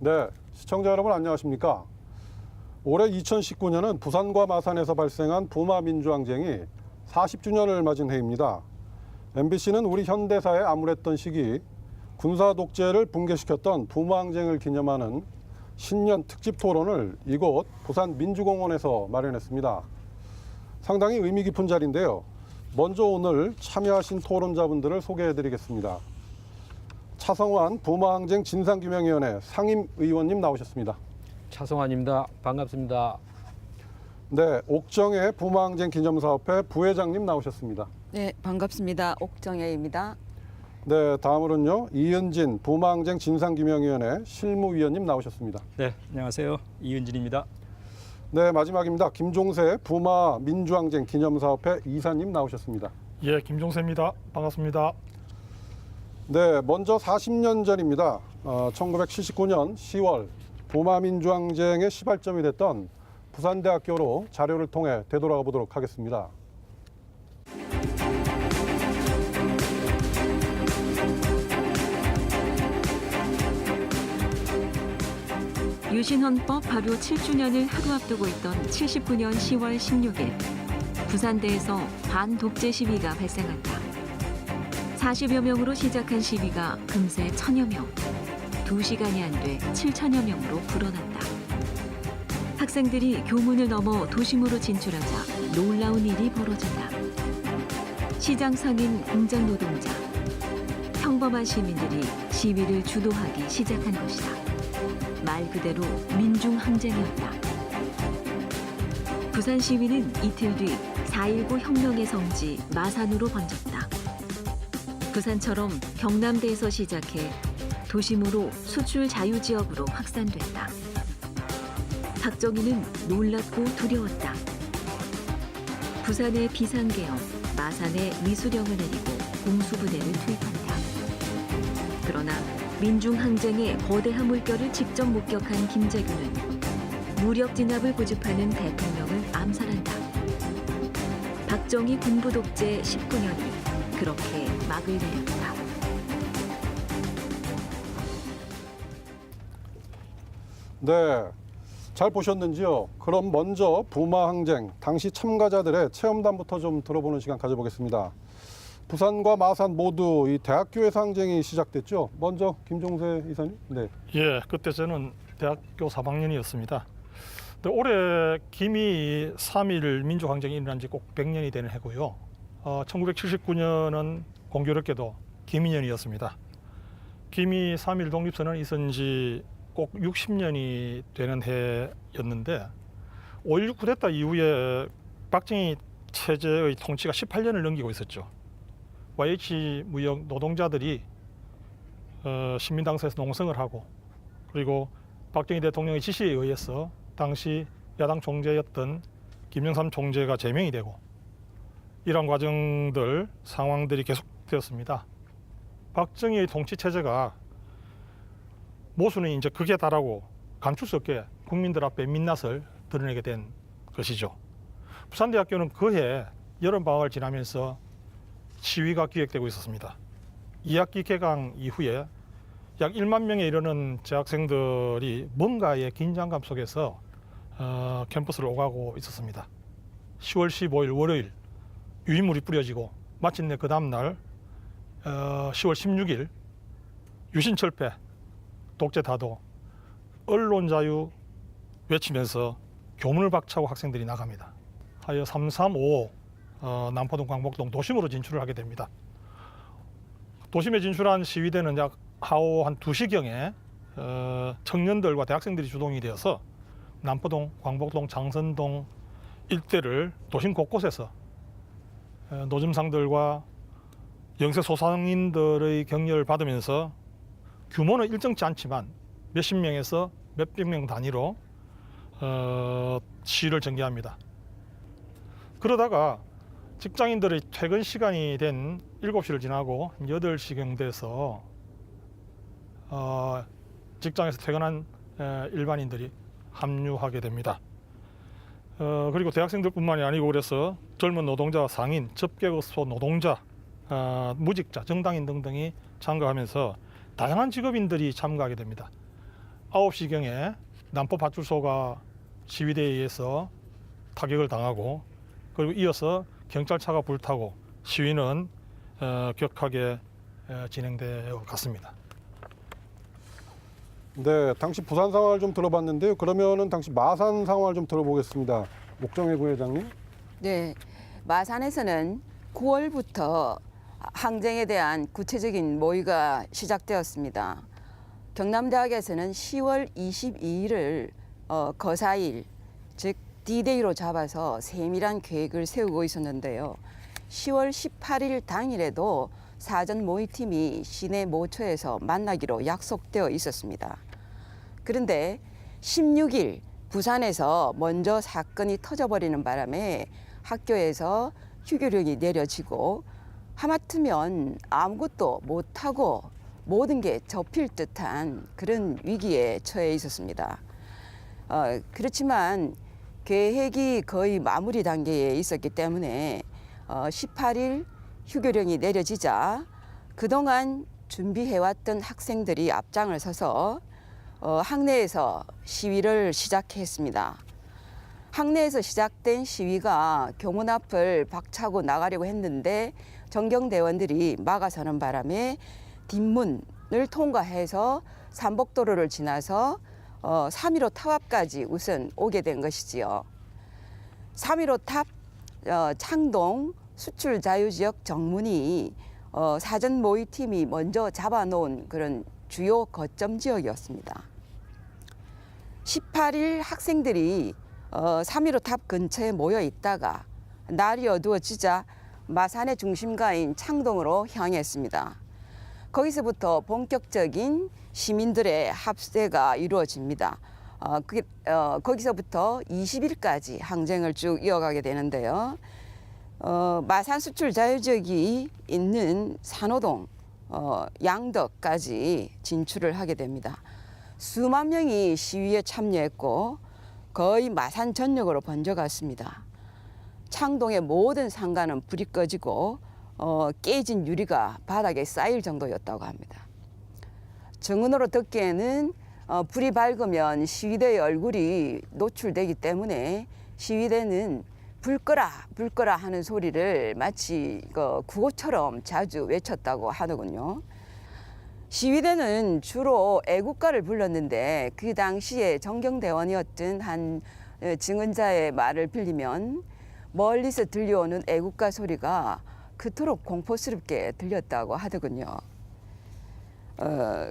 네, 시청자 여러분 안녕하십니까? 올해 2019년은 부산과 마산에서 발생한 부마 민주항쟁이 40주년을 맞은 해입니다. MBC는 우리 현대사에 암울했던 시기 군사 독재를 붕괴시켰던 부마항쟁을 기념하는 신년 특집 토론을 이곳 부산 민주공원에서 마련했습니다. 상당히 의미 깊은 자리인데요. 먼저 오늘 참여하신 토론자분들을 소개해드리겠습니다. 차성환 부마항쟁 진상규명위원회 상임의원님 나오셨습니다. 차성환입니다. 반갑습니다. 네, 옥정혜 부마항쟁 기념사업회 부회장님 나오셨습니다. 네, 반갑습니다. 옥정혜입니다. 네, 다음으로는요 이은진 부마항쟁 진상규명위원회 실무위원님 나오셨습니다. 네, 안녕하세요. 이은진입니다. 네, 마지막입니다. 김종세 부마 민주항쟁 기념사업회 이사님 나오셨습니다. 예, 김종세입니다. 반갑습니다. 네, 먼저 40년 전입니다. 1979년 10월 부마 민주항쟁의 시발점이 됐던 부산대학교로 자료를 통해 되돌아가 보도록 하겠습니다. 유신헌법 발효 7주년을 하루 앞두고 있던 79년 10월 16일 부산대에서 반독재 시위가 발생한다. 40여 명으로 시작한 시위가 금세 1000여 명, 2시간이 안 돼 7천여 명으로 불어났다. 학생들이 교문을 넘어 도심으로 진출하자 놀라운 일이 벌어진다. 시장 상인 공장 노동자, 평범한 시민들이 시위를 주도하기 시작한 것이다. 말 그대로 민중항쟁이었다. 부산 시위는 이틀 뒤 4.19 혁명의 성지 마산으로 번졌다. 부산처럼 경남대에서 시작해 도심으로 수출 자유지역으로 확산됐다. 박정희는 놀랐고 두려웠다. 부산의 비상계엄, 마산에 미수령을 내리고 공수부대를 투입한다. 그러나 민중항쟁의 거대한 물결을 직접 목격한 김재규는 무력 진압을 고집하는 대통령을 암살한다. 박정희 군부 독재 19년이 그렇게 막을 내렸다. 네, 잘 보셨는지요? 그럼 먼저 부마항쟁 당시 참가자들의 체험담부터 좀 들어보는 시간 가져보겠습니다. 부산과 마산 모두 이 대학교에서 항쟁이 시작됐죠. 먼저 김종세 이사님. 네. 예, 그때 저는 대학교 3학년이었습니다. 올해 기미 3.1 민주항쟁이 일어난 지 꼭 100년이 되는 해고요. 1979년은 공교롭게도 기미년이었습니다. 기미 3.1 독립선언이 있은 지 꼭 60년이 되는 해였는데 5.16 쿠데타 이후에 박정희 체제의 통치가 18년을 넘기고 있었죠. YH 무역 노동자들이 신민당사에서 농성을 하고 그리고 박정희 대통령의 지시에 의해서 당시 야당 총재였던 김영삼 총재가 제명이 되고 이런 과정들 상황들이 계속되었습니다. 박정희의 통치 체제가 모순은 이제 극에 달하고 감출 수 없게 국민들 앞에 민낯을 드러내게 된 것이죠. 부산대학교는 그해 여름방학을 지나면서 시위가 기획되고 있었습니다. 2학기 개강 이후에 약 1만 명에 이르는 재학생들이 뭔가의 긴장감 속에서 캠퍼스를 오가고 있었습니다. 10월 15일 월요일 유인물이 뿌려지고 마침내 그 다음 날 10월 16일 유신철폐, 독재타도, 언론자유 외치면서 교문을 박차고 학생들이 나갑니다. 하여 335 남포동 광복동 도심으로 진출을 하게 됩니다. 도심에 진출한 시위대는 약 하오 한 2시경에 청년들과 대학생들이 주동이 되어서 남포동, 광복동, 장선동 일대를 도심 곳곳에서 노점상들과 영세 소상인들의 격려를 받으면서 규모는 일정치 않지만 몇십 명에서 몇백 명 단위로 시위를 전개합니다. 그러다가 직장인들의 퇴근 시간이 된 7시를 지나고 8시경 돼서 직장에서 퇴근한 일반인들이 합류하게 됩니다. 그리고 대학생들뿐만이 아니고 그래서 젊은 노동자, 상인, 접객업소 노동자, 무직자, 정당인 등등이 참가하면서 다양한 직업인들이 참가하게 됩니다. 9시경에 남포파출소가 시위대에 의해서 타격을 당하고 그리고 이어서 경찰차가 불타고 시위는 격하게 진행되어 갔습니다. 네, 당시 부산 상황을 좀 들어봤는데요. 그러면은 당시 마산 상황을 좀 들어보겠습니다. 옥정혜 부회장님. 네, 마산에서는 9월부터 항쟁에 대한 구체적인 모의가 시작되었습니다. 경남대학에서는 10월 22일을 거사일, 즉 D-Day로 잡아서 세밀한 계획을 세우고 있었는데요. 10월 18일 당일에도 사전 모의팀이 시내 모처에서 만나기로 약속되어 있었습니다. 그런데 16일 부산에서 먼저 사건이 터져버리는 바람에 학교에서 휴교령이 내려지고 하마터면 아무것도 못하고 모든 게 접힐 듯한 그런 위기에 처해 있었습니다. 그렇지만 계획이 거의 마무리 단계에 있었기 때문에 18일 휴교령이 내려지자 그동안 준비해왔던 학생들이 앞장을 서서 학내에서 시위를 시작했습니다. 학내에서 시작된 시위가 교문 앞을 박차고 나가려고 했는데 정경대원들이 막아서는 바람에 뒷문을 통과해서 삼복도로를 지나서 3.15 탑 앞까지 우선 오게 된 것이지요. 3.15 탑 창동 수출 자유지역 정문이 사전 모의팀이 먼저 잡아놓은 그런 주요 거점 지역이었습니다. 18일 학생들이 3.15 탑 근처에 모여 있다가 날이 어두워지자 마산의 중심가인 창동으로 향했습니다. 거기서부터 본격적인 시민들의 합세가 이루어집니다. 거기서부터 20일까지 항쟁을 쭉 이어가게 되는데요. 마산 수출 자유지역이 있는 산호동, 양덕까지 진출을 하게 됩니다. 수만 명이 시위에 참여했고 거의 마산 전역으로 번져갔습니다. 창동의 모든 상가는 불이 꺼지고 깨진 유리가 바닥에 쌓일 정도였다고 합니다. 정은으로 듣기에는 불이 밝으면 시위대의 얼굴이 노출되기 때문에 시위대는 불 꺼라 하는 소리를 마치 구호처럼 자주 외쳤다고 하더군요. 시위대는 주로 애국가를 불렀는데 그 당시에 정경대원이었던 한 증언자의 말을 빌리면 멀리서 들려오는 애국가 소리가 그토록 공포스럽게 들렸다고 하더군요.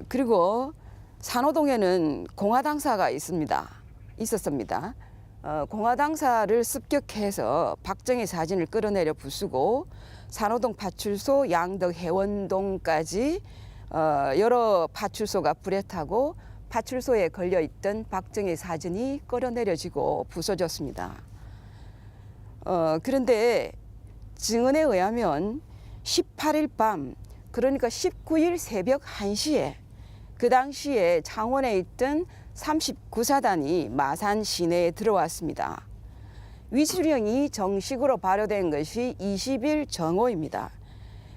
그리고 산호동에는 공화당사가 있었습니다. 공화당사를 습격해서 박정희 사진을 끌어내려 부수고 산호동 파출소, 양덕 해원동까지 여러 파출소가 불에 타고 파출소에 걸려있던 박정희 사진이 끌어내려지고 부서졌습니다. 그런데 증언에 의하면 18일 밤, 그러니까 19일 새벽 1시에 그 당시에 창원에 있던 39사단이 마산 시내에 들어왔습니다. 위수령이 정식으로 발효된 것이 20일 정오입니다.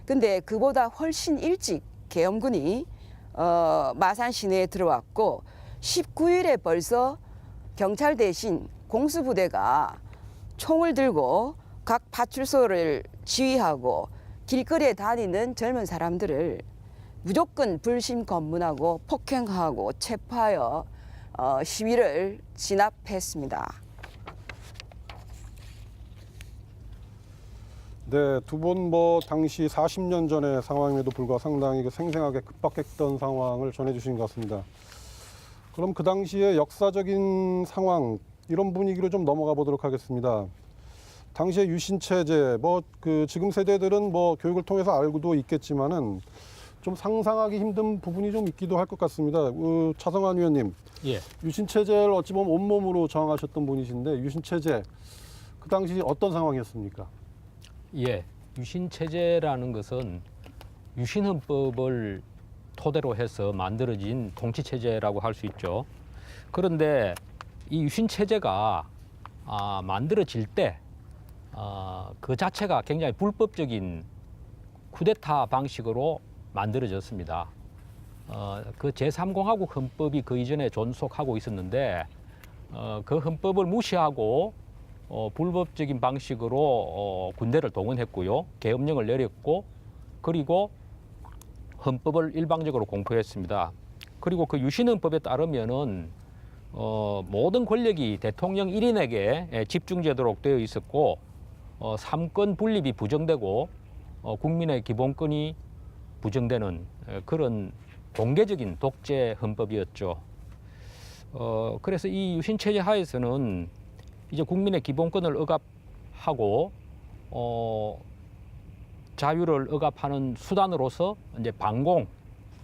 근데 그보다 훨씬 일찍 계엄군이 마산 시내에 들어왔고 19일에 벌써 경찰 대신 공수부대가 총을 들고 각 파출소를 지휘하고 길거리에 다니는 젊은 사람들을 무조건 불심검문하고 폭행하고 체포하여 시위를 진압했습니다. 네, 두 분 당시 40년 전의 상황임에도 불구하고 상당히 생생하게 급박했던 상황을 전해주신 것 같습니다. 그럼 그 당시의 역사적인 상황, 이런 분위기로 좀 넘어가 보도록 하겠습니다. 당시의 유신 체제, 지금 세대들은 교육을 통해서 알고도 있겠지만은 좀 상상하기 힘든 부분이 좀 있기도 할 것 같습니다. 차성환 위원님, 예. 유신 체제를 어찌 보면 온몸으로 저항하셨던 분이신데 유신 체제 그 당시 어떤 상황이었습니까? 예. 유신 체제라는 것은 유신헌법을 토대로 해서 만들어진 통치 체제라고 할 수 있죠. 그런데 이 유신 체제가 만들어질 때 그 자체가 굉장히 불법적인 쿠데타 방식으로 만들어졌습니다. 그 제3공화국 헌법이 그 이전에 존속하고 있었는데 그 헌법을 무시하고 불법적인 방식으로 군대를 동원했고요. 계엄령을 내렸고 그리고 헌법을 일방적으로 공포했습니다. 그리고 그 유신헌법에 따르면은 모든 권력이 대통령 1인에게 집중되도록 되어 있었고 삼권 분립이 부정되고 국민의 기본권이 부정되는 그런 공개적인 독재 헌법이었죠. 그래서 이 유신 체제 하에서는 이제 국민의 기본권을 억압하고 자유를 억압하는 수단으로서 이제 반공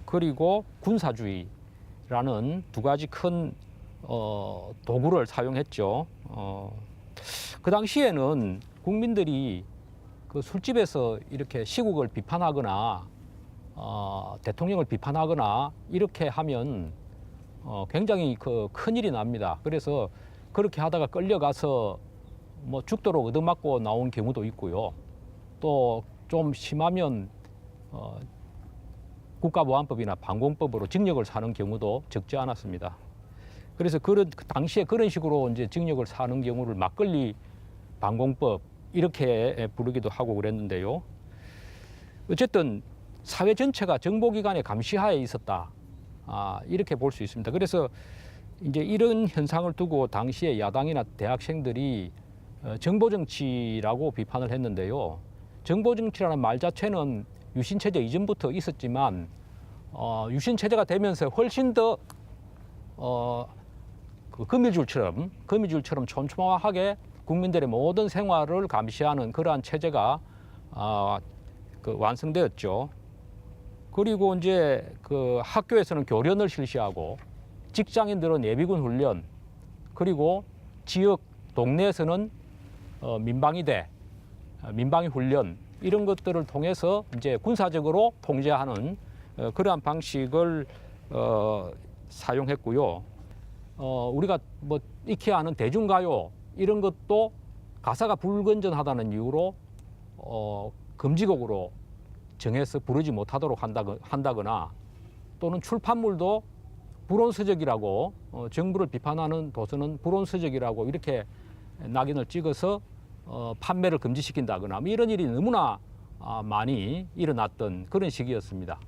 그리고 군사주의라는 두 가지 큰 도구를 사용했죠. 그 당시에는 국민들이 그 술집에서 이렇게 시국을 비판하거나 대통령을 비판하거나 이렇게 하면 굉장히 그 큰일이 납니다. 그래서 그렇게 하다가 끌려가서 뭐 죽도록 얻어맞고 나온 경우도 있고요. 또 좀 심하면 국가보안법이나 반공법으로 징역을 사는 경우도 적지 않았습니다. 그래서 그 당시에 그런 식으로 이제 징역을 사는 경우를 막걸리 반공법 이렇게 부르기도 하고 그랬는데요. 어쨌든 사회 전체가 정보기관의 감시하에 있었다. 이렇게 볼 수 있습니다. 그래서 이제 이런 현상을 두고 당시에 야당이나 대학생들이 정보정치라고 비판을 했는데요. 정보정치라는 말 자체는 유신체제 이전부터 있었지만 유신체제가 되면서 훨씬 더 그 거미줄처럼 촘촘하게 국민들의 모든 생활을 감시하는 그러한 체제가 그 완성되었죠. 그리고 이제 그 학교에서는 교련을 실시하고 직장인들은 예비군 훈련 그리고 지역 동네에서는 민방위대, 민방위 훈련 이런 것들을 통해서 이제 군사적으로 통제하는 그러한 방식을 사용했고요. 우리가 뭐 익히 아는 대중가요 이런 것도 가사가 불건전하다는 이유로 금지곡으로 정해서 부르지 못하도록 한다거나 또는 출판물도 불온서적이라고 정부를 비판하는 도서는 불온서적이라고 이렇게 낙인을 찍어서 판매를 금지시킨다거나 뭐 이런 일이 너무나 많이 일어났던 그런 시기였습니다.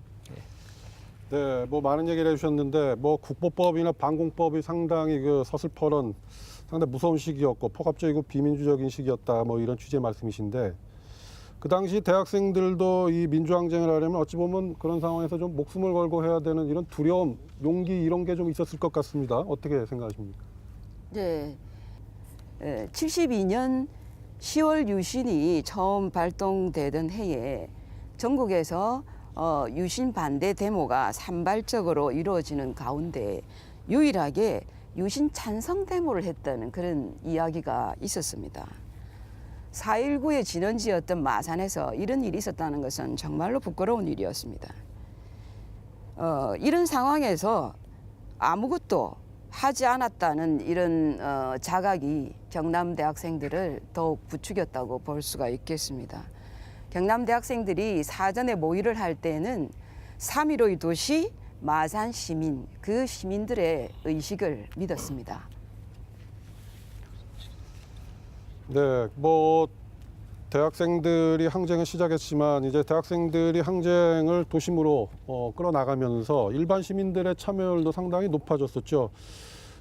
네, 뭐 많은 얘기를 해주셨는데 뭐 국보법이나 반공법이 상당히 그 서슬퍼런 상당히 무서운 시기였고 포갑적이고 비민주적인 시기였다 뭐 이런 취지의 말씀이신데 그 당시 대학생들도 이 민주항쟁을 하려면 어찌 보면 그런 상황에서 좀 목숨을 걸고 해야 되는 이런 두려움, 용기 이런 게 좀 있었을 것 같습니다. 어떻게 생각하십니까? 네, 72년 10월 유신이 처음 발동되던 해에 전국에서 유신 반대 데모가 산발적으로 이루어지는 가운데 유일하게 유신 찬성 데모를 했다는 그런 이야기가 있었습니다. 4.19의 진원지였던 마산에서 이런 일이 있었다는 것은 정말로 부끄러운 일이었습니다. 이런 상황에서 아무것도 하지 않았다는 이런 자각이 경남 대학생들을 더욱 부추겼다고 볼 수가 있겠습니다. 경남 대학생들이 사전에 모의를 할 때는 3.15의 도시 마산 시민, 그 시민들의 의식을 믿었습니다. 네, 뭐 대학생들이 항쟁을 시작했지만 이제 대학생들이 항쟁을 도심으로 끌어나가면서 일반 시민들의 참여율도 상당히 높아졌었죠.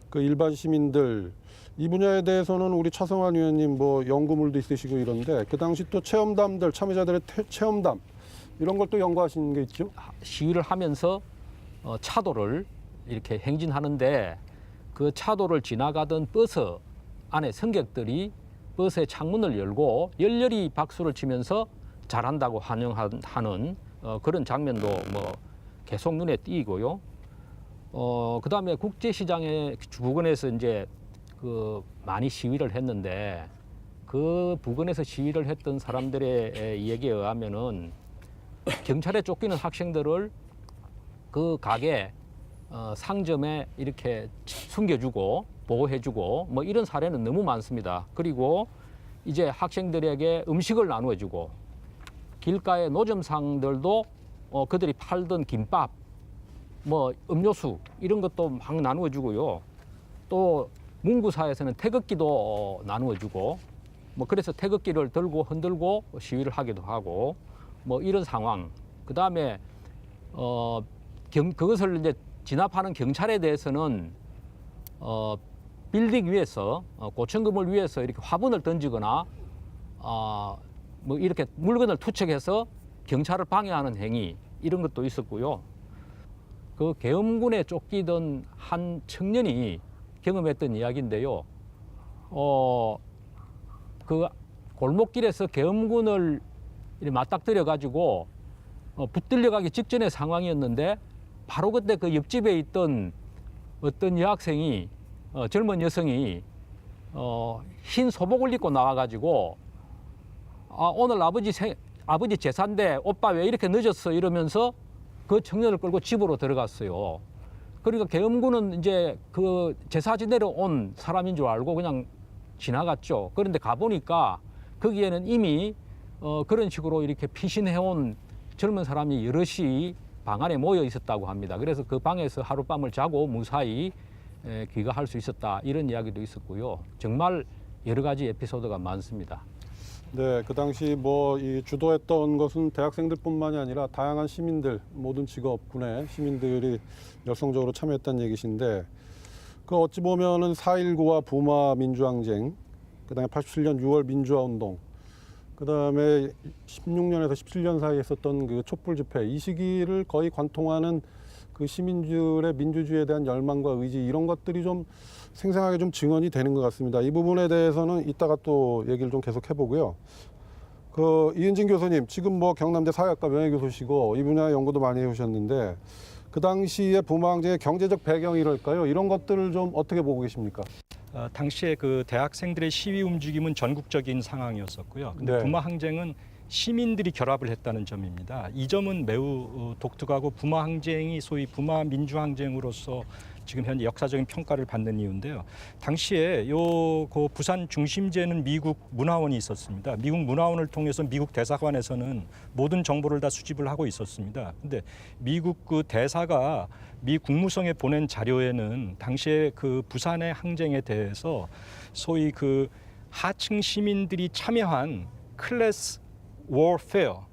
그 일반 시민들 이 분야에 대해서는 우리 차성환 의원님 뭐 연구물도 있으시고 이런데 그 당시 또 체험담들 참여자들의 체험담 이런 걸 또 연구하신 게 있죠? 시위를 하면서 차도를 이렇게 행진하는데 그 차도를 지나가던 버스 안에 승객들이 버스의 창문을 열고 열렬히 박수를 치면서 잘한다고 환영하는 그런 장면도 뭐 계속 눈에 띄고요. 그다음에 국제시장의 부근에서 이제 그 많이 시위를 했는데 그 부근에서 시위를 했던 사람들의 이야기에 의하면은 경찰에 쫓기는 학생들을 그 가게 상점에 이렇게 숨겨주고 보호해주고 뭐 이런 사례는 너무 많습니다. 그리고 이제 학생들에게 음식을 나누어주고 길가의 노점상들도 그들이 팔던 김밥 뭐 음료수 이런 것도 막 나누어 주고요. 또 문구사에서는 태극기도 나누어 주고 뭐 그래서 태극기를 들고 흔들고 시위를 하기도 하고 뭐 이런 상황. 그다음에 그것을 이제 진압하는 경찰에 대해서는 빌딩 위에서 고층 건물 위에서 이렇게 화분을 던지거나 뭐 이렇게 물건을 투척해서 경찰을 방해하는 행위 이런 것도 있었고요. 그 계엄군에 쫓기던 한 청년이 경험했던 이야기인데요. 그 골목길에서 계엄군을 맞닥뜨려 가지고 붙들려 가기 직전의 상황이었는데 바로 그때 그 옆집에 있던 어떤 여학생이 젊은 여성이 흰 소복을 입고 나와 가지고 오늘 아버지 제사인데 오빠 왜 이렇게 늦었어 이러면서 그 청년을 끌고 집으로 들어갔어요. 그러니까 계엄군은 이제 그 제사 지내러 온 사람인 줄 알고 그냥 지나갔죠. 그런데 가보니까 거기에는 이미 그런 식으로 이렇게 피신해온 젊은 사람이 여럿이 방 안에 모여 있었다고 합니다. 그래서 그 방에서 하룻밤을 자고 무사히 귀가할 수 있었다 이런 이야기도 있었고요. 정말 여러 가지 에피소드가 많습니다. 네, 그 당시 뭐 이 주도했던 것은 대학생들뿐만이 아니라 다양한 시민들, 모든 직업군의 시민들이 열성적으로 참여했다는 얘기신데, 그 어찌 보면은 4.19와 부마 민주항쟁, 그다음에 87년 6월 민주화운동, 그다음에 16년에서 17년 사이에 있었던 그 촛불 집회, 이 시기를 거의 관통하는 그 시민들의 민주주의에 대한 열망과 의지, 이런 것들이 좀 생생하게 좀 증언이 되는 것 같습니다. 이 부분에 대해서는 이따가 또 얘기를 좀 계속 해보고요. 그 이은진 교수님, 지금 뭐 경남대 사회학과 명예교수시고 이 분야 연구도 많이 해오셨는데, 그 당시에 부마항쟁의 경제적 배경이랄까요? 이런 것들을 좀 어떻게 보고 계십니까? 당시에 그 대학생들의 시위 움직임은 전국적인 상황이었었고요. 근데 네. 부마 항쟁은 시민들이 결합을 했다는 점입니다. 이 점은 매우 독특하고 부마 항쟁이 소위 부마 민주 항쟁으로서 지금 현재 역사적인 평가를 받는 이유인데요. 당시에 그 부산 중심지에는 미국 문화원이 있었습니다. 미국 문화원을 통해서 미국 대사관에서는 모든 정보를 다 수집을 하고 있었습니다. 근데 미국 그 대사가 미 국무성에 보낸 자료에는 당시에 그 부산의 항쟁에 대해서 소위 그 하층 시민들이 참여한 클래스 워페어,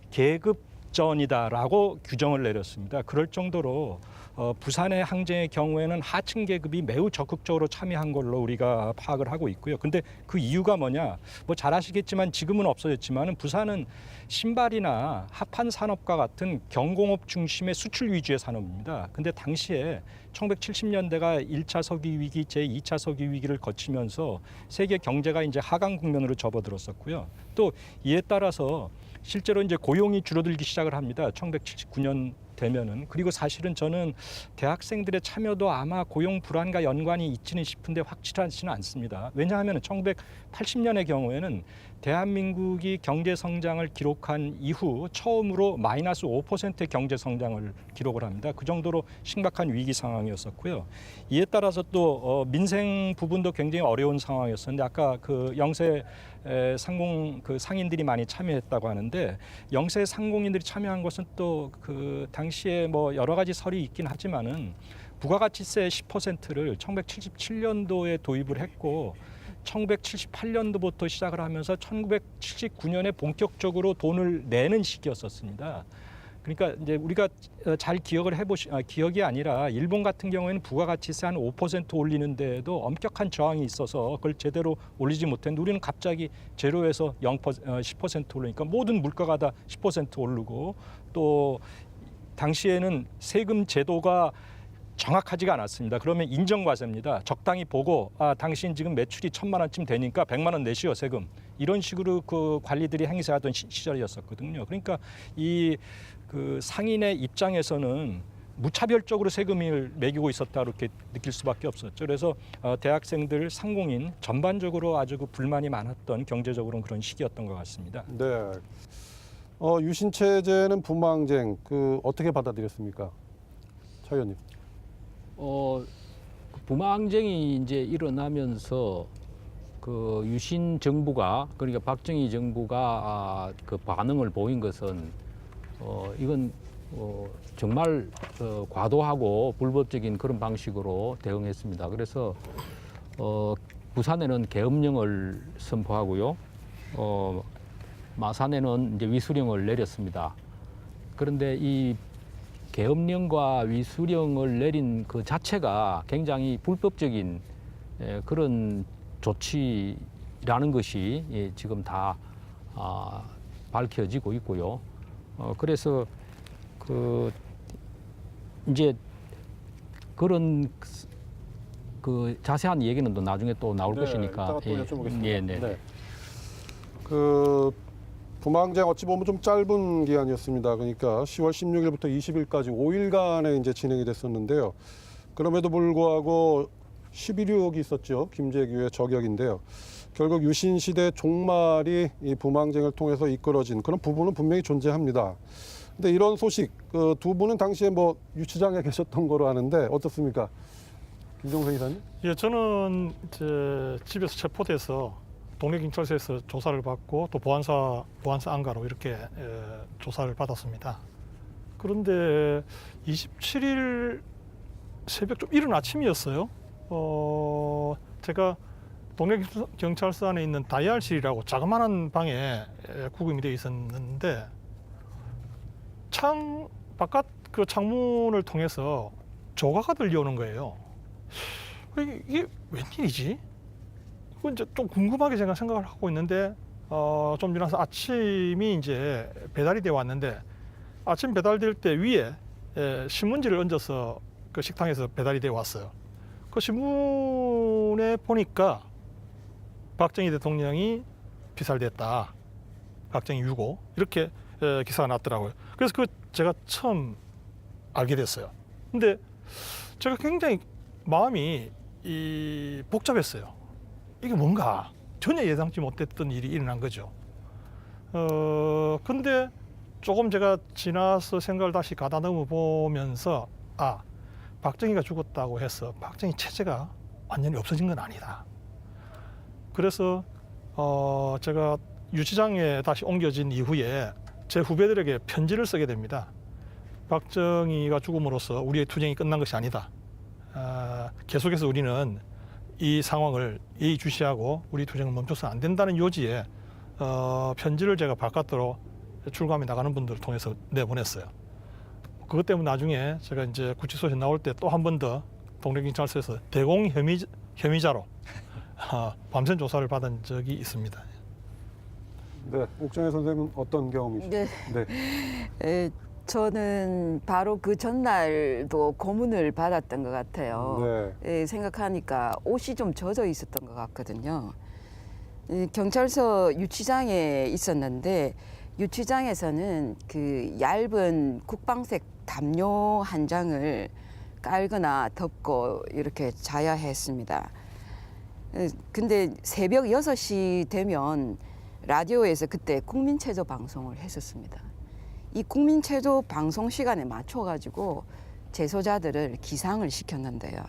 계급전이다라고 규정을 내렸습니다. 그럴 정도로 부산의 항쟁의 경우에는 하층 계급이 매우 적극적으로 참여한 걸로 우리가 파악을 하고 있고요. 근데 그 이유가 뭐냐? 뭐 잘 아시겠지만 지금은 없어졌지만 부산은 신발이나 합판 산업과 같은 경공업 중심의 수출 위주의 산업입니다. 근데 당시에 1970년대가 1차 석유 위기, 제2차 석유 위기를 거치면서 세계 경제가 이제 하강 국면으로 접어들었었고요. 또 이에 따라서 실제로 이제 고용이 줄어들기 시작을 합니다. 1979년 되면은. 그리고 사실은 저는 대학생들의 참여도 아마 고용 불안과 연관이 있지는 싶은데 확실하지는 않습니다. 왜냐하면 1980년의 경우에는 대한민국이 경제 성장을 기록한 이후 처음으로 마이너스 5%의 경제 성장을 기록을 합니다. 그 정도로 심각한 위기 상황이었었고요. 이에 따라서 또 민생 부분도 굉장히 어려운 상황이었었는데 아까 그 영세 상공 그 상인들이 많이 참여했다고 하는데 영세 상공인들이 참여한 것은 또 그 당시에 뭐 여러 가지 설이 있긴 하지만은 부가가치세 10%를 1977년도에 도입을 했고 1978년도부터 시작을 하면서 1979년에 본격적으로 돈을 내는 시기였었습니다. 그러니까 이제 우리가 잘 기억을 기억이 아니라 일본 같은 경우에는 부가가치세 한 5% 올리는 데에도 엄격한 저항이 있어서 그걸 제대로 올리지 못했는데 우리는 갑자기 제로에서 10% 올리니까 모든 물가가 다 10% 오르고 또 당시에는 세금 제도가 정확하지가 않았습니다. 그러면 인정과세입니다. 적당히 보고 당신 지금 매출이 1,000만 원쯤 되니까 100만 원 내시오 세금. 이런 식으로 그 관리들이 행사하던 시절이었었거든요. 그러니까 이 그 상인의 입장에서는 무차별적으로 세금을 매기고 있었다 이렇게 느낄 수밖에 없었죠. 그래서 대학생들, 상공인 전반적으로 아주 그 불만이 많았던 경제적으로는 그런 시기였던 것 같습니다. 네. 유신 체제는 부마항쟁 그 어떻게 받아들였습니까, 차 의원님? 그 부마항쟁이 이제 일어나면서 그 유신 정부가 그러니까 박정희 정부가 그 반응을 보인 것은 이건 정말 과도하고 불법적인 그런 방식으로 대응했습니다. 그래서 부산에는 계엄령을 선포하고요. 마산에는 이제 위수령을 내렸습니다. 그런데 이 계엄령과 위수령을 내린 그 자체가 굉장히 불법적인 그런 조치라는 것이 지금 다 밝혀지고 있고요. 그래서 이제 그런 그 자세한 얘기는 또 나중에 또 나올 것이니까. 이따가 또 여쭤보겠습니다. 네. 네. 그 부마항쟁 어찌 보면 좀 짧은 기간이었습니다. 그러니까 10월 16일부터 20일까지 5일간에 이제 진행이 됐었는데요. 그럼에도 불구하고 11.6이 있었죠. 김재규의 저격인데요. 결국 유신 시대 종말이 이 부마항쟁을 통해서 이끌어진 그런 부분은 분명히 존재합니다. 근데 이런 소식, 그 두 분은 당시에 뭐 유치장에 계셨던 거로 아는데 어떻습니까? 김종석 이사님? 예, 저는 이제 집에서 체포돼서 동래경찰서에서 조사를 받고 또 보안사 안가로 이렇게 조사를 받았습니다. 그런데 27일 새벽 좀 이른 아침이었어요. 제가 동래경찰서 안에 있는 다이알실이라고 자그마한 방에 구금이 되어 있었는데 바깥 그 창문을 통해서 조가가 들려오는 거예요. 이게 웬일이지? 그건 이제 좀 궁금하게 제가 생각을 하고 있는데 좀 지나서 아침이 이제 배달이 되어 왔는데 아침 배달될 때 위에 신문지를 얹어서 그 식당에서 배달이 되어 왔어요. 그 신문에 보니까 박정희 대통령이 피살됐다. 박정희 유고 이렇게 기사가 났더라고요. 그래서 제가 처음 알게 됐어요. 근데 제가 굉장히 마음이 복잡했어요. 이게 뭔가 전혀 예상치 못했던 일이 일어난 거죠. 근데 조금 제가 지나서 생각을 다시 가다듬어 보면서 박정희가 죽었다고 해서 박정희 체제가 완전히 없어진 건 아니다. 그래서 제가 유치장에 다시 옮겨진 이후에 제 후배들에게 편지를 쓰게 됩니다. 박정희가 죽음으로써 우리의 투쟁이 끝난 것이 아니다. 계속해서 우리는 이 상황을 예의주시하고 우리 투쟁을 멈춰서는 안 된다는 요지에 편지를 제가 바깥으로 출감해 나가는 분들을 통해서 내보냈어요. 그것 때문에 나중에 제가 이제 구치소에서 나올 때 또 한 번 더 동래경찰서에서 대공 혐의자로 밤샘 조사를 받은 적이 있습니다. 네, 옥정혜 선생님은 어떤 경험이시죠? 네. 저는 바로 그 전날도 고문을 받았던 것 같아요. 네. 생각하니까 옷이 좀 젖어 있었던 것 같거든요. 경찰서 유치장에 있었는데 유치장에서는 그 얇은 국방색 담요 한 장을 깔거나 덮고 이렇게 자야 했습니다. 근데 새벽 6시 되면 라디오에서 그때 국민체조 방송을 했었습니다. 이 국민체조 방송 시간에 맞춰가지고 재소자들을 기상을 시켰는데요.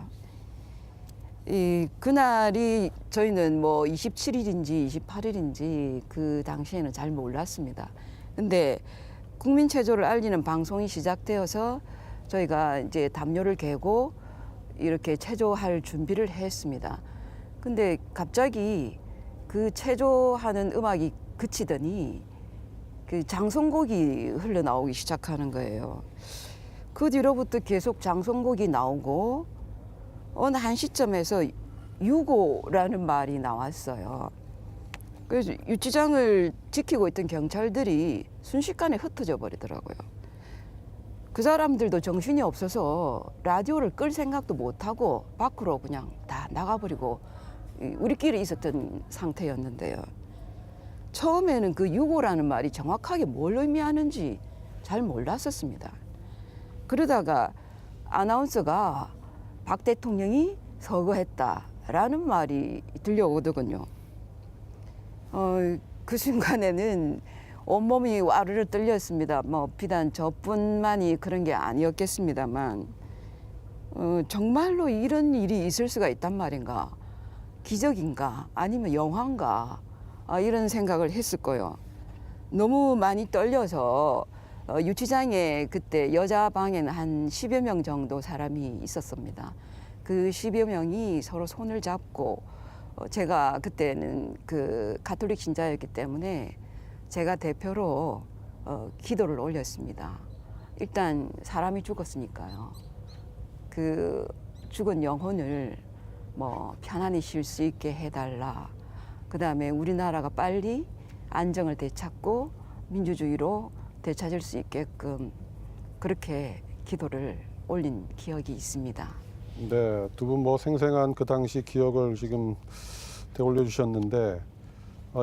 그날이 저희는 뭐 27일인지 28일인지 그 당시에는 잘 몰랐습니다. 근데 국민체조를 알리는 방송이 시작되어서 저희가 이제 담요를 개고 이렇게 체조할 준비를 했습니다. 근데 갑자기 그 체조하는 음악이 그치더니 그 장송곡이 흘러나오기 시작하는 거예요. 그 뒤로부터 계속 장송곡이 나오고 어느 한 시점에서 유고라는 말이 나왔어요. 그래서 유치장을 지키고 있던 경찰들이 순식간에 흩어져 버리더라고요. 그 사람들도 정신이 없어서 라디오를 끌 생각도 못하고 밖으로 그냥 다 나가버리고 우리끼리 있었던 상태였는데요. 처음에는 그 유고라는 말이 정확하게 뭘 의미하는지 잘 몰랐었습니다. 그러다가 아나운서가 박 대통령이 서거했다라는 말이 들려오더군요. 그 순간에는 온몸이 와르르 떨렸습니다. 뭐 비단 저뿐만이 그런 게 아니었겠습니다만 정말로 이런 일이 있을 수가 있단 말인가? 기적인가? 아니면 영화인가? 이런 생각을 했을 거예요. 너무 많이 떨려서 유치장에 그때 여자 방에는 한 10여 명 정도 사람이 있었습니다. 그 10여 명이 서로 손을 잡고 제가 그때는 그 가톨릭 신자였기 때문에 제가 대표로 기도를 올렸습니다. 일단 사람이 죽었으니까요. 그 죽은 영혼을 뭐 편안히 쉴 수 있게 해달라. 그다음에 우리나라가 빨리 안정을 되찾고 민주주의로 되찾을 수 있게끔 그렇게 기도를 올린 기억이 있습니다. 네, 두 분 뭐 생생한 그 당시 기억을 지금 되올려 주셨는데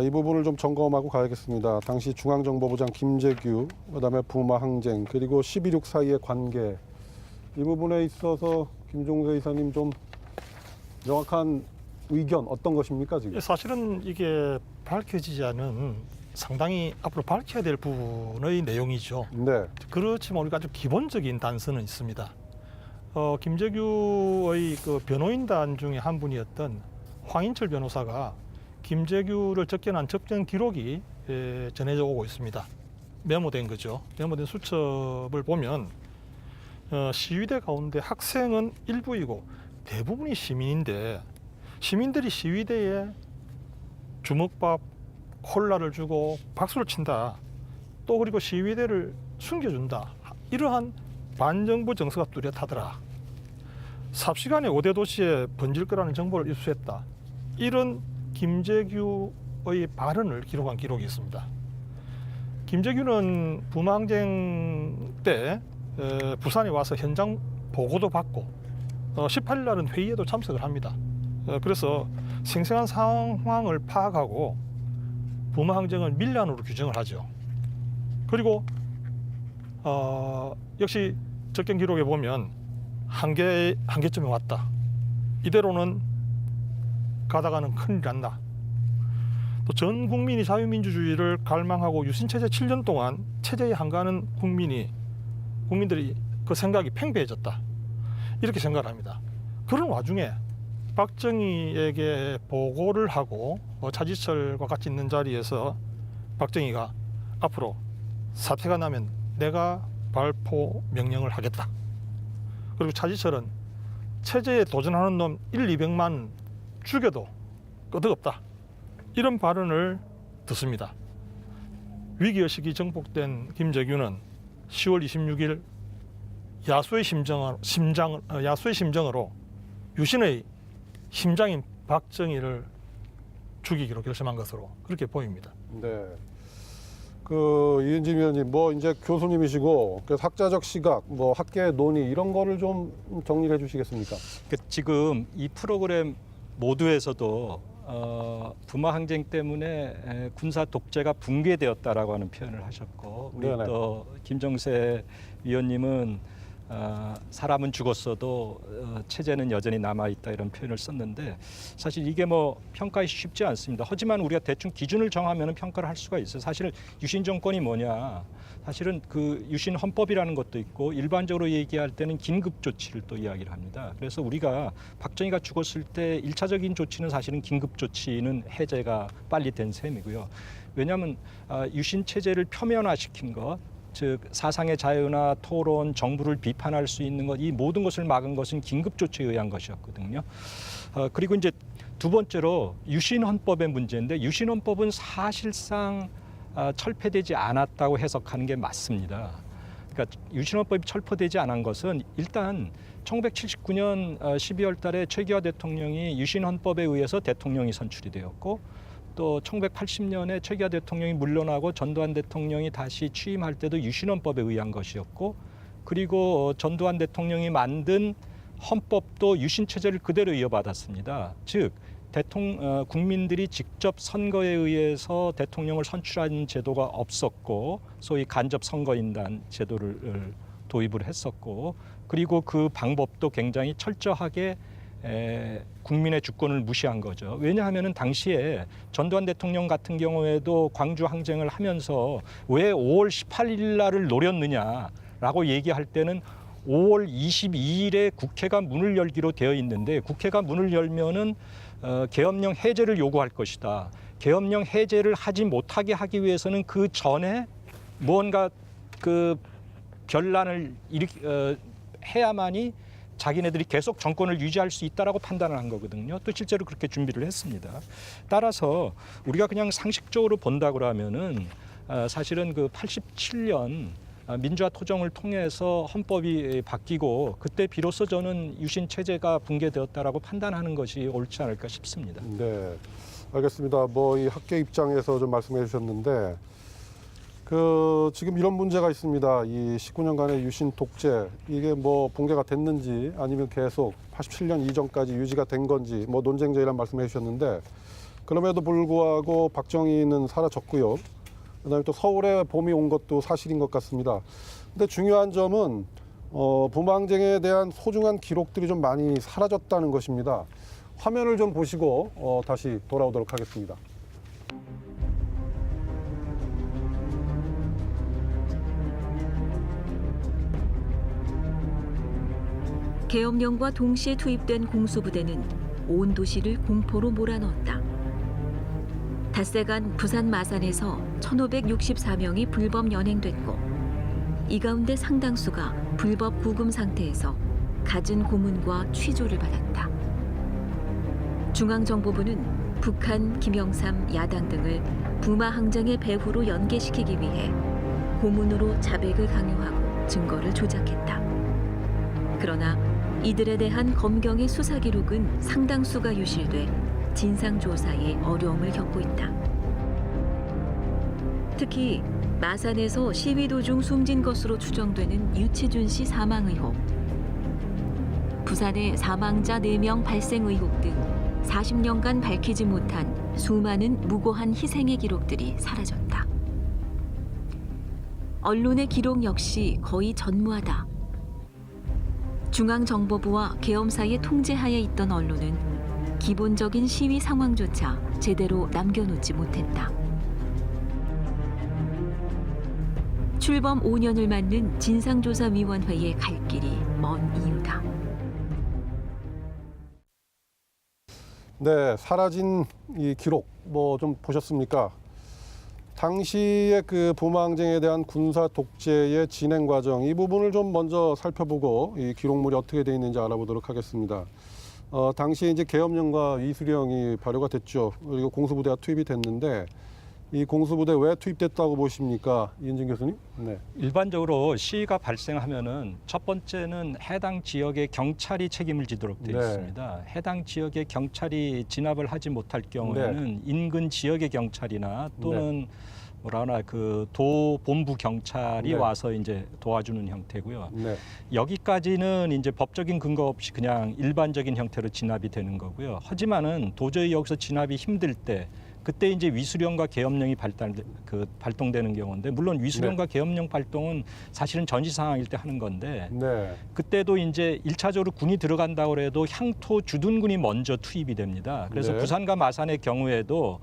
이 부분을 좀 점검하고 가야겠습니다. 당시 중앙정보부장 김재규, 그다음에 부마 항쟁, 그리고 12.6 사이의 관계 이 부분에 있어서 김종세 이사님 좀 명확한 의견 어떤 것입니까 지금? 사실은 이게 밝혀지지 않은 상당히 앞으로 밝혀야 될 부분의 내용이죠. 네, 그렇지만 우리가 아주 기본적인 단서는 있습니다. 김재규의 그 변호인단 중에 한 분이었던 황인철 변호사가 김재규를 접견한 접견 기록이 전해져 오고 있습니다. 메모된 거죠. 메모된 수첩을 보면 시위대 가운데 학생은 일부이고 대부분이 시민인데 시민들이 시위대에 주먹밥, 콜라를 주고 박수를 친다. 또 그리고 시위대를 숨겨준다. 이러한 반정부 정서가 뚜렷하더라. 삽시간에 5대 도시에 번질 거라는 정보를 입수했다. 이런 김재규의 발언을 기록한 기록이 있습니다. 김재규는 부마항쟁 때 부산에 와서 현장 보고도 받고 18일 날은 회의에도 참석을 합니다. 그래서 생생한 상황을 파악하고 부마항쟁을 밀란으로 규정을 하죠. 그리고 역시 접견 기록에 보면 한계점에 왔다. 이대로는 가다가는 큰일 난다. 또 전 국민이 자유민주주의를 갈망하고 유신체제 7년 동안 체제에 한가하는 국민들이 그 생각이 팽배해졌다. 이렇게 생각을 합니다. 그런 와중에 박정희에게 보고를 하고 차지철과 같이 있는 자리에서 박정희가 앞으로 사태가 나면 내가 발포 명령을 하겠다. 그리고 차지철은 체제에 도전하는 놈 200만 죽여도 끄덕없다. 이런 발언을 듣습니다. 위기의식이 정복된 김재규는 10월 26일 야수의 심정으로 유신의 심장인 박정희를 죽이기로 결심한 것으로 그렇게 보입니다. 네. 그 이은진 위원님, 뭐 이제 교수님이시고 그래서 학자적 시각, 뭐 학계의 논의 이런 거를 좀 정리해 주시겠습니까? 지금 이 프로그램 모두에서도 부마 항쟁 때문에 군사 독재가 붕괴되었다라고 하는 표현을 하셨고 우리 네네. 또 김정세 위원님은 사람은 죽었어도 체제는 여전히 남아있다 이런 표현을 썼는데 사실 이게 뭐 평가하기 쉽지 않습니다. 하지만 우리가 대충 기준을 정하면 평가를 할 수가 있어요. 사실 유신 정권이 뭐냐. 사실은 그 유신 헌법이라는 것도 있고 일반적으로 얘기할 때는 긴급 조치를 또 이야기를 합니다. 그래서 우리가 박정희가 죽었을 때 1차적인 조치는 사실은 긴급 조치는 해제가 빨리 된 셈이고요. 왜냐하면 유신 체제를 표면화시킨 것, 즉 사상의 자유나 토론, 정부를 비판할 수 있는 것, 이 모든 것을 막은 것은 긴급 조치에 의한 것이었거든요. 그리고 이제 두 번째로 유신 헌법의 문제인데 유신 헌법은 사실상 철폐되지 않았다고 해석하는 게 맞습니다. 그러니까 유신 헌법이 철폐되지 않은 것은 일단 1979년 12월 달에 최기화 대통령이 유신 헌법에 의해서 대통령이 선출이 되었고 또 1980년에 최기화 대통령이 물러나고 전두환 대통령이 다시 취임할 때도 유신헌법에 의한 것이었고 그리고 전두환 대통령이 만든 헌법도 유신체제를 그대로 이어받았습니다. 즉 국민들이 직접 선거에 의해서 대통령을 선출하는 제도가 없었고 소위 간접 선거인단 제도를 도입을 했었고 그리고 그 방법도 굉장히 철저하게 국민의 주권을 무시한 거죠. 왜냐하면 당시에 전두환 대통령 같은 경우에도 광주 항쟁을 하면서 왜 5월 18일 날을 노렸느냐라고 얘기할 때는 5월 22일에 국회가 문을 열기로 되어 있는데 국회가 문을 열면은 계엄령 해제를 요구할 것이다. 계엄령 해제를 하지 못하게 하기 위해서는 그 전에 무언가 그 결란을 해야만이 자기네들이 계속 정권을 유지할 수 있다라고 판단을 한 거거든요. 또 실제로 그렇게 준비를 했습니다. 따라서 우리가 그냥 상식적으로 본다고 하면은 사실은 그 87년 민주화 토정을 통해서 헌법이 바뀌고 그때 비로소 저는 유신 체제가 붕괴되었다라고 판단하는 것이 옳지 않을까 싶습니다. 네, 알겠습니다. 뭐 이 학계 입장에서 좀 말씀해 주셨는데 지금 이런 문제가 있습니다. 이 19년간의 유신 독재 이게 뭐 붕괴가 됐는지 아니면 계속 87년 이전까지 유지가 된 건지 뭐 논쟁적이라는 말씀해 주셨는데 그럼에도 불구하고 박정희는 사라졌고요. 그다음에 또 서울에 봄이 온 것도 사실인 것 같습니다. 근데 중요한 점은 부망쟁에 대한 소중한 기록들이 좀 많이 사라졌다는 것입니다. 화면을 좀 보시고 다시 돌아오도록 하겠습니다. 계엄령과 동시에 투입된 공수부대는 온 도시를 공포로 몰아넣었다. 닷새간 부산 마산에서 1,564명이 불법 연행됐고 이 가운데 상당수가 불법 구금 상태에서 갖은 고문과 취조를 받았다. 중앙정보부는 북한, 김영삼, 야당 등을 부마 항쟁의 배후로 연계시키기 위해 고문으로 자백을 강요하고 증거를 조작했다. 그러나 이들에 대한 검경의 수사 기록은 상당수가 유실돼 진상조사에 어려움을 겪고 있다. 특히 마산에서 시위 도중 숨진 것으로 추정되는 유치준 씨 사망 의혹, 부산의 사망자 4명 발생 의혹 등 40년간 밝히지 못한 수많은 무고한 희생의 기록들이 사라졌다. 언론의 기록 역시 거의 전무하다. 중앙정보부와 계엄사의 통제하에 있던 언론은 기본적인 시위 상황조차 제대로 남겨놓지 못했다. 출범 5년을 맞는 진상조사위원회에 갈 길이 먼 이유다. 네, 사라진 이 기록 뭐 좀 보셨습니까? 당시의 그 부마항쟁에 대한 군사 독재의 진행 과정 이 부분을 좀 먼저 살펴보고 이 기록물이 어떻게 되어 있는지 알아보도록 하겠습니다. 당시에 이제 계엄령과 위수령이 발효가 됐죠. 그리고 공수부대가 투입이 됐는데 이 공수부대 왜 투입됐다고 보십니까, 이은진 교수님? 네. 일반적으로 시위가 발생하면은 첫 번째는 해당 지역의 경찰이 책임을 지도록 되어 네. 있습니다. 해당 지역의 경찰이 진압을 하지 못할 경우에는 인근 지역의 경찰이나 또는 뭐라나 그 도 본부 경찰이 네. 와서 이제 도와주는 형태고요. 네. 여기까지는 이제 법적인 근거 없이 그냥 일반적인 형태로 진압이 되는 거고요. 하지만은 도저히 여기서 진압이 힘들 때 그때 이제 위수령과 계엄령이 발동되는 경우인데, 물론 위수령과 계엄령 발동은 사실은 전시 상황일 때 하는 건데 네. 그때도 이제 1차적으로 군이 들어간다고 해도 향토 주둔군이 먼저 투입이 됩니다. 그래서 네. 부산과 마산의 경우에도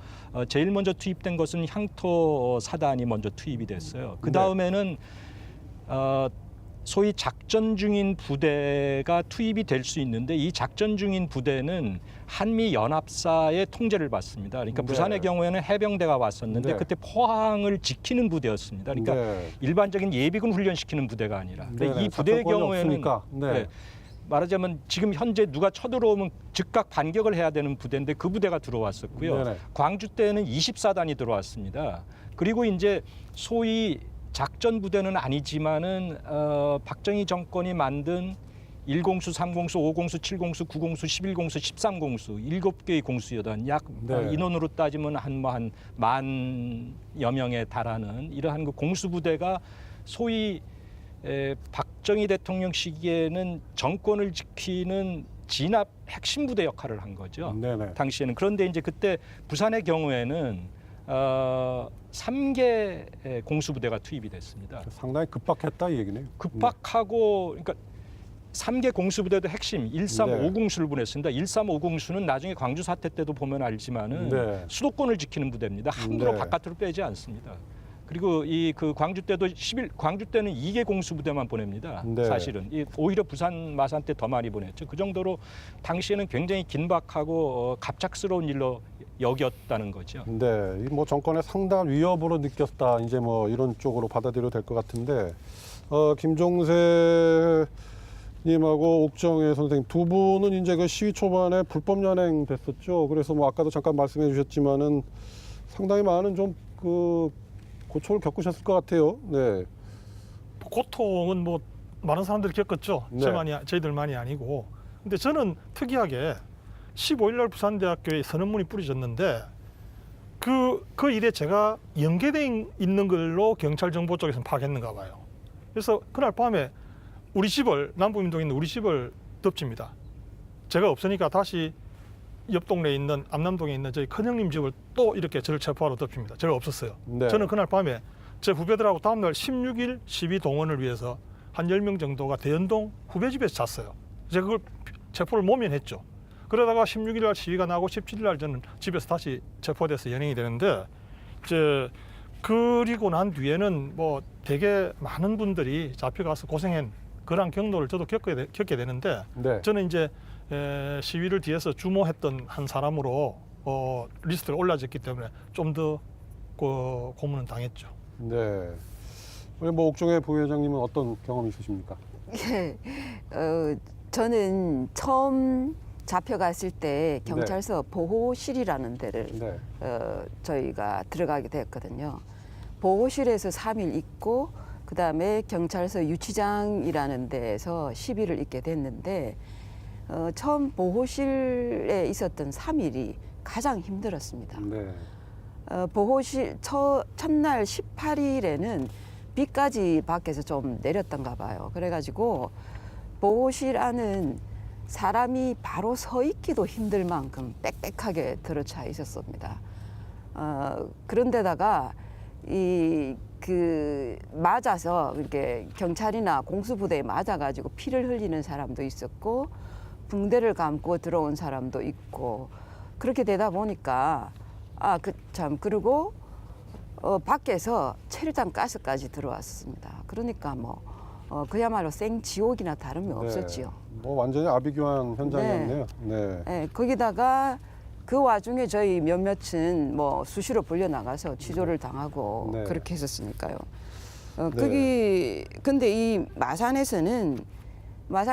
제일 먼저 투입된 것은 향토 사단이 먼저 투입이 됐어요. 그 다음에는 소위 작전 중인 부대가 투입이 될 수 있는데 이 작전 중인 부대는 한미 연합사의 통제를 받습니다. 그러니까 네. 부산의 경우에는 해병대가 왔었는데 네. 그때 포항을 지키는 부대였습니다. 그러니까 네. 일반적인 예비군 훈련시키는 부대가 아니라. 근데 네네, 이 부대의 작전권이 경우에는 없으니까. 네. 말하자면 지금 현재 누가 쳐들어오면 즉각 반격을 해야 되는 부대인데 그 부대가 들어왔었고요. 네네. 광주 때는 24단이 들어왔습니다. 그리고 이제 소위 작전 부대는 아니지만은 박정희 정권이 만든 1공수, 3공수, 5공수, 7공수, 9공수, 11공수, 13공수 7개의 공수여단 약 네. 인원으로 따지면 한 10,000여 명에 달하는 이러한 그 공수부대가 소위 박정희 대통령 시기에는 정권을 지키는 진압 핵심 부대 역할을 한 거죠. 네네. 당시에는. 그런데 이제 그때 부산의 경우에는 3개 공수부대가 투입이 됐습니다. 상당히 급박했다 이 얘기네요. 급박하고 그러니까 3개 공수부대도 핵심 135공수를 보냈습니다. 135공수는 나중에 광주 사태 때도 보면 알지만은 네. 수도권을 지키는 부대입니다. 함부로 네. 바깥으로 빼지 않습니다. 그리고 이 그 광주 때도 광주 때는 2개 공수부대만 보냅니다. 네. 사실은 오히려 부산 마산 때 더 많이 보냈죠. 그 정도로 당시에는 굉장히 긴박하고 갑작스러운 일로 여겼다는 거죠. 네, 이 뭐 정권의 상당한 위협으로 느꼈다. 이제 뭐 이런 쪽으로 받아들여도 될 것 같은데, 김종세 님하고 옥정혜 선생님 두 분은 이제 그 시위 초반에 불법 연행 됐었죠. 그래서 뭐 아까도 잠깐 말씀해 주셨지만은 상당히 많은 좀 그 고초를 겪으셨을 것 같아요. 네. 고통은 뭐 많은 사람들이 겪었죠. 네. 저희들만이 아니고. 근데 저는 특이하게 15일 날 부산대학교에 선언문이 뿌려졌는데 그 일에 제가 연계돼 있는 걸로 경찰 정보 쪽에서는 파악했는가 봐요. 그래서 그날 밤에 우리 집을, 남부민동에 있는 우리 집을 덮칩니다. 제가 없으니까 다시 옆 동네에 있는 암남동에 있는 저희 큰형님 집을 또 이렇게 저를 체포하러 덮칩니다. 제가 없었어요. 네. 저는 그날 밤에 제 후배들하고 다음날 16일 시위 동원을 위해서 한 10명 정도가 대연동 후배 집에서 잤어요. 제가 그걸 체포를 모면했죠. 그러다가 16일 날 시위가 나고 17일 날 저는 집에서 다시 체포돼서 연행이 되는데, 이제 그리고 난 뒤에는 뭐 되게 많은 분들이 잡혀가서 고생한 그런 경로를 저도 겪게 되는데, 네. 저는 이제 시위를 뒤에서 주모했던 한 사람으로 리스트가 올라졌기 때문에 좀 더 고문은 당했죠. 네. 우리 뭐 옥정혜 부회장님은 어떤 경험이 있으십니까? 예, 저는 처음 잡혀갔을 때 경찰서 보호실이라는 데를 네. 저희가 들어가게 됐거든요. 보호실에서 3일 있고 그다음에 경찰서 유치장이라는 데에서 10일을 있게 됐는데, 처음 보호실에 있었던 3일이 가장 힘들었습니다. 네. 보호실 첫날 18일에는 비까지 밖에서 좀 내렸던가 봐요. 그래가지고 보호실 안은 사람이 바로 서 있기도 힘들 만큼 빽빽하게 들어차 있었습니다. 그런데다가 맞아서 이렇게 경찰이나 공수부대에 맞아가지고 피를 흘리는 사람도 있었고, 붕대를 감고 들어온 사람도 있고, 그렇게 되다 보니까 그리고 밖에서 체류탄 가스까지 들어왔습니다. 그러니까 뭐 그야말로 생지옥이나 다름이 없었지요. 뭐 완전히 아비규환 현장이었네요. 네. 네, 거기다가 그 와중에 저희 몇몇은 뭐 수시로 불려 나가서 취조를 당하고 네. 그렇게 했었으니까요. 네. 근데 이 마산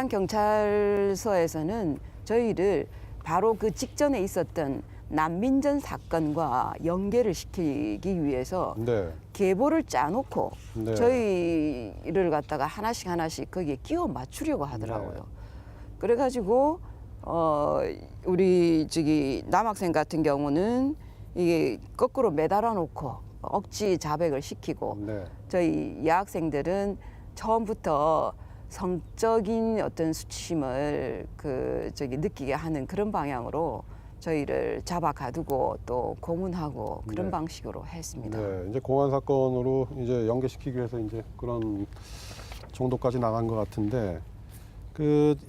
경찰서에서는 저희를 바로 그 직전에 있었던 난민전 사건과 연계를 시키기 위해서 네. 계보를 짜놓고 네. 저희를 갖다가 하나씩 거기에 끼워 맞추려고 하더라고요. 네. 그래가지고 우리 남학생 같은 경우는 이게 거꾸로 매달아 놓고 억지 자백을 시키고, 네. 저희 여학생들은 처음부터 성적인 어떤 수치심을 느끼게 하는 그런 방향으로 저희를 잡아 가두고 또 고문하고 그런 네. 방식으로 했습니다. 네. 이제 공안 사건으로 이제 연계시키기 위해서 이제 그런 정도까지 나간 것 같은데,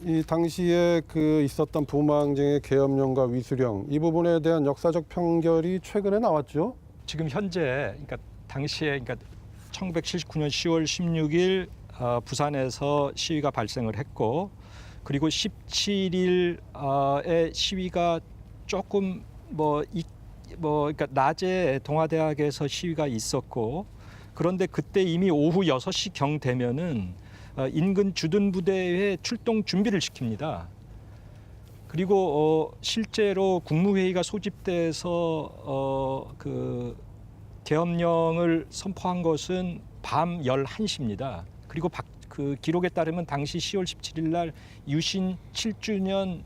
이 당시에 있었던 부마항쟁의 계엄령과 위수령, 이 부분에 대한 역사적 판결이 최근에 나왔죠? 지금 현재 그러니까 당시에 1979년 10월 16일 부산에서 시위가 발생을 했고, 그리고 17일에 시위가 조금 그러니까 낮에 동아대학에서 시위가 있었고, 그런데 그때 이미 오후 6시 경 되면은 인근 주둔 부대에 출동 준비를 시킵니다. 그리고 실제로 국무회의가 소집돼서 계엄령을 선포한 것은 밤 11시입니다. 그리고 그 기록에 따르면 당시 10월 17일 날 유신 7주년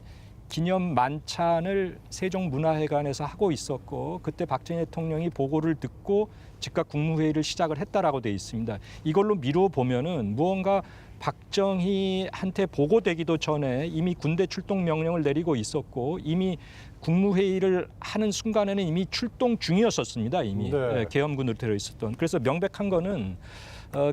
기념 만찬을 세종문화회관에서 하고 있었고, 그때 박정희 대통령이 보고를 듣고 즉각 국무회의를 시작을 했다라고 되어 있습니다. 이걸로 미루어 보면은 무언가 박정희한테 보고되기도 전에 이미 군대 출동 명령을 내리고 있었고, 이미 국무회의를 하는 순간에는 이미 출동 중이었었습니다. 이미 네. 계엄군으로 되어 있었던. 그래서 명백한 거는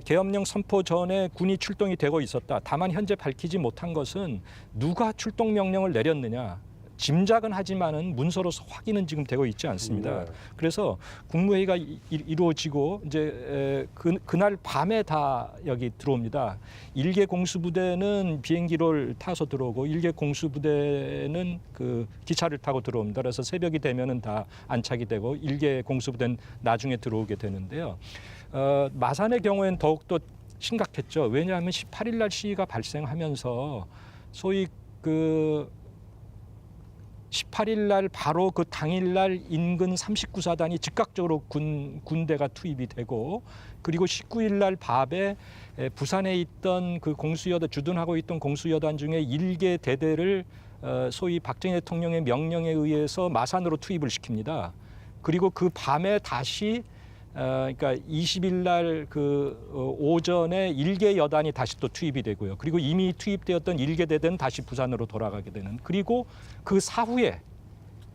계엄령 선포 전에 군이 출동이 되고 있었다. 다만 현재 밝히지 못한 것은 누가 출동 명령을 내렸느냐. 짐작은 하지만은 문서로서 확인은 지금 되고 있지 않습니다. 네. 그래서 국무회의가 이루어지고 이제 그날 밤에 다 여기 들어옵니다. 일개 공수부대는 비행기를 타서 들어오고 일개 공수부대는 그 기차를 타고 들어옵니다. 그래서 새벽이 되면은 다 안착이 되고 일개 공수부대는 나중에 들어오게 되는데요. 마산의 경우에는 더욱더 심각했죠. 왜냐하면 18일 날 시위가 발생하면서 소위 그 18일 날 바로 그 당일 날 인근 39사단이 즉각적으로 군대가 투입이 되고 그리고 19일 날 밤에 부산에 있던 그 공수여단 주둔하고 있던 공수여단 중에 1개 대대를 소위 박정희 대통령의 명령에 의해서 마산으로 투입을 시킵니다. 그리고 그 밤에 다시 그러니까 20일 날 그 오전에 1개 여단이 다시 또 투입이 되고요. 그리고 이미 투입되었던 1개 대대는 다시 부산으로 돌아가게 되는. 그리고 그 사후에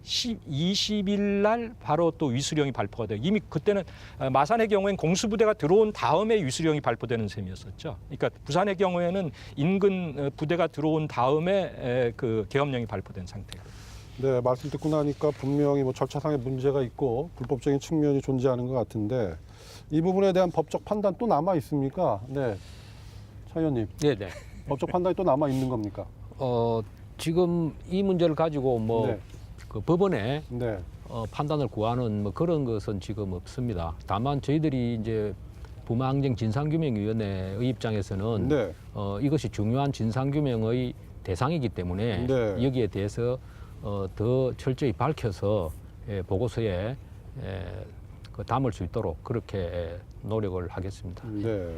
20일 날 바로 또 위수령이 발표가 돼요. 이미 그때는 마산의 경우에는 공수부대가 들어온 다음에 위수령이 발표되는 셈이었었죠. 그러니까 부산의 경우에는 인근 부대가 들어온 다음에 그 계엄령이 발표된 상태고. 네, 말씀 듣고 나니까 분명히 뭐 절차상의 문제가 있고 불법적인 측면이 존재하는 것 같은데 이 부분에 대한 법적 판단 또 남아 있습니까? 네, 차 의원님. 네네. 법적 판단이 또 남아 있는 겁니까? 지금 이 문제를 가지고 뭐 네. 그 법원에 네. 판단을 구하는 뭐 그런 것은 지금 없습니다. 다만 저희들이 이제 부마항쟁 진상규명위원회의 입장에서는 네. 이것이 중요한 진상규명의 대상이기 때문에 네. 여기에 대해서 더 철저히 밝혀서 보고서에 담을 수 있도록 그렇게 노력을 하겠습니다. 네.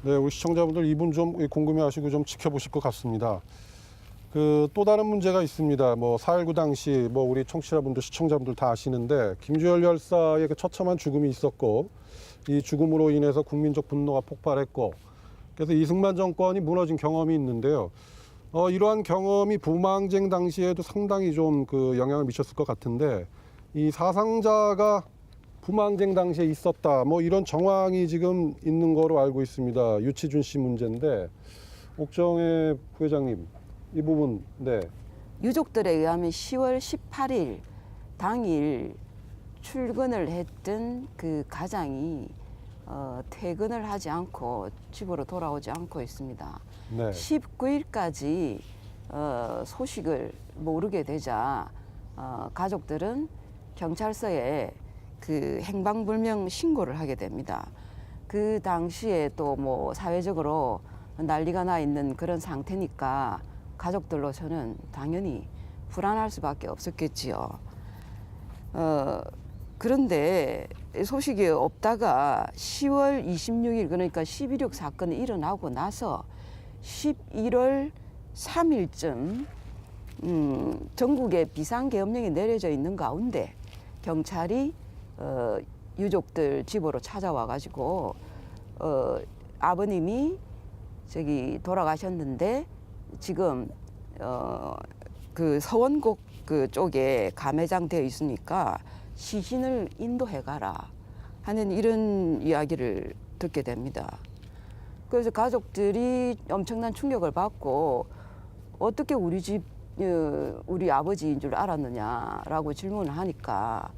네, 우리 시청자분들 이분 좀 궁금해하시고 좀 지켜보실 것 같습니다. 그 또 다른 문제가 있습니다. 뭐 4.19 당시 뭐 우리 청취자분들, 시청자분들 다 아시는데 김주열 열사의 그 처참한 죽음이 있었고 이 죽음으로 인해서 국민적 분노가 폭발했고 그래서 이승만 정권이 무너진 경험이 있는데요. 이러한 경험이 부마항쟁 당시에도 상당히 좀 그 영향을 미쳤을 것 같은데 이 사상자가 부마항쟁 당시에 있었다 뭐 이런 정황이 지금 있는 거로 알고 있습니다. 유치준 씨 문제인데 옥정혜 부회장님 이 부분 네. 유족들에 의하면 10월 18일 당일 출근을 했던 그 가장이 퇴근을 하지 않고 집으로 돌아오지 않고 있습니다. 네. 19일까지 소식을 모르게 되자 가족들은 경찰서에 그 행방불명 신고를 하게 됩니다. 그 당시에 또 뭐 사회적으로 난리가 나 있는 그런 상태니까 가족들로서는 당연히 불안할 수밖에 없었겠지요. 그런데 소식이 없다가 10월 26일 그러니까 11.6 사건이 일어나고 나서 11월 3일쯤 전국에 비상계엄령이 내려져 있는 가운데 경찰이 유족들 집으로 찾아와 가지고 아버님이 저기 돌아가셨는데 지금 그 서원곡 그 쪽에 감회장되어 있으니까 시신을 인도해 가라 하는 이런 이야기를 듣게 됩니다. 그래서 가족들이 엄청난 충격을 받고 어떻게 우리 집 우리 아버지인 줄 알았느냐라고 질문을 하니까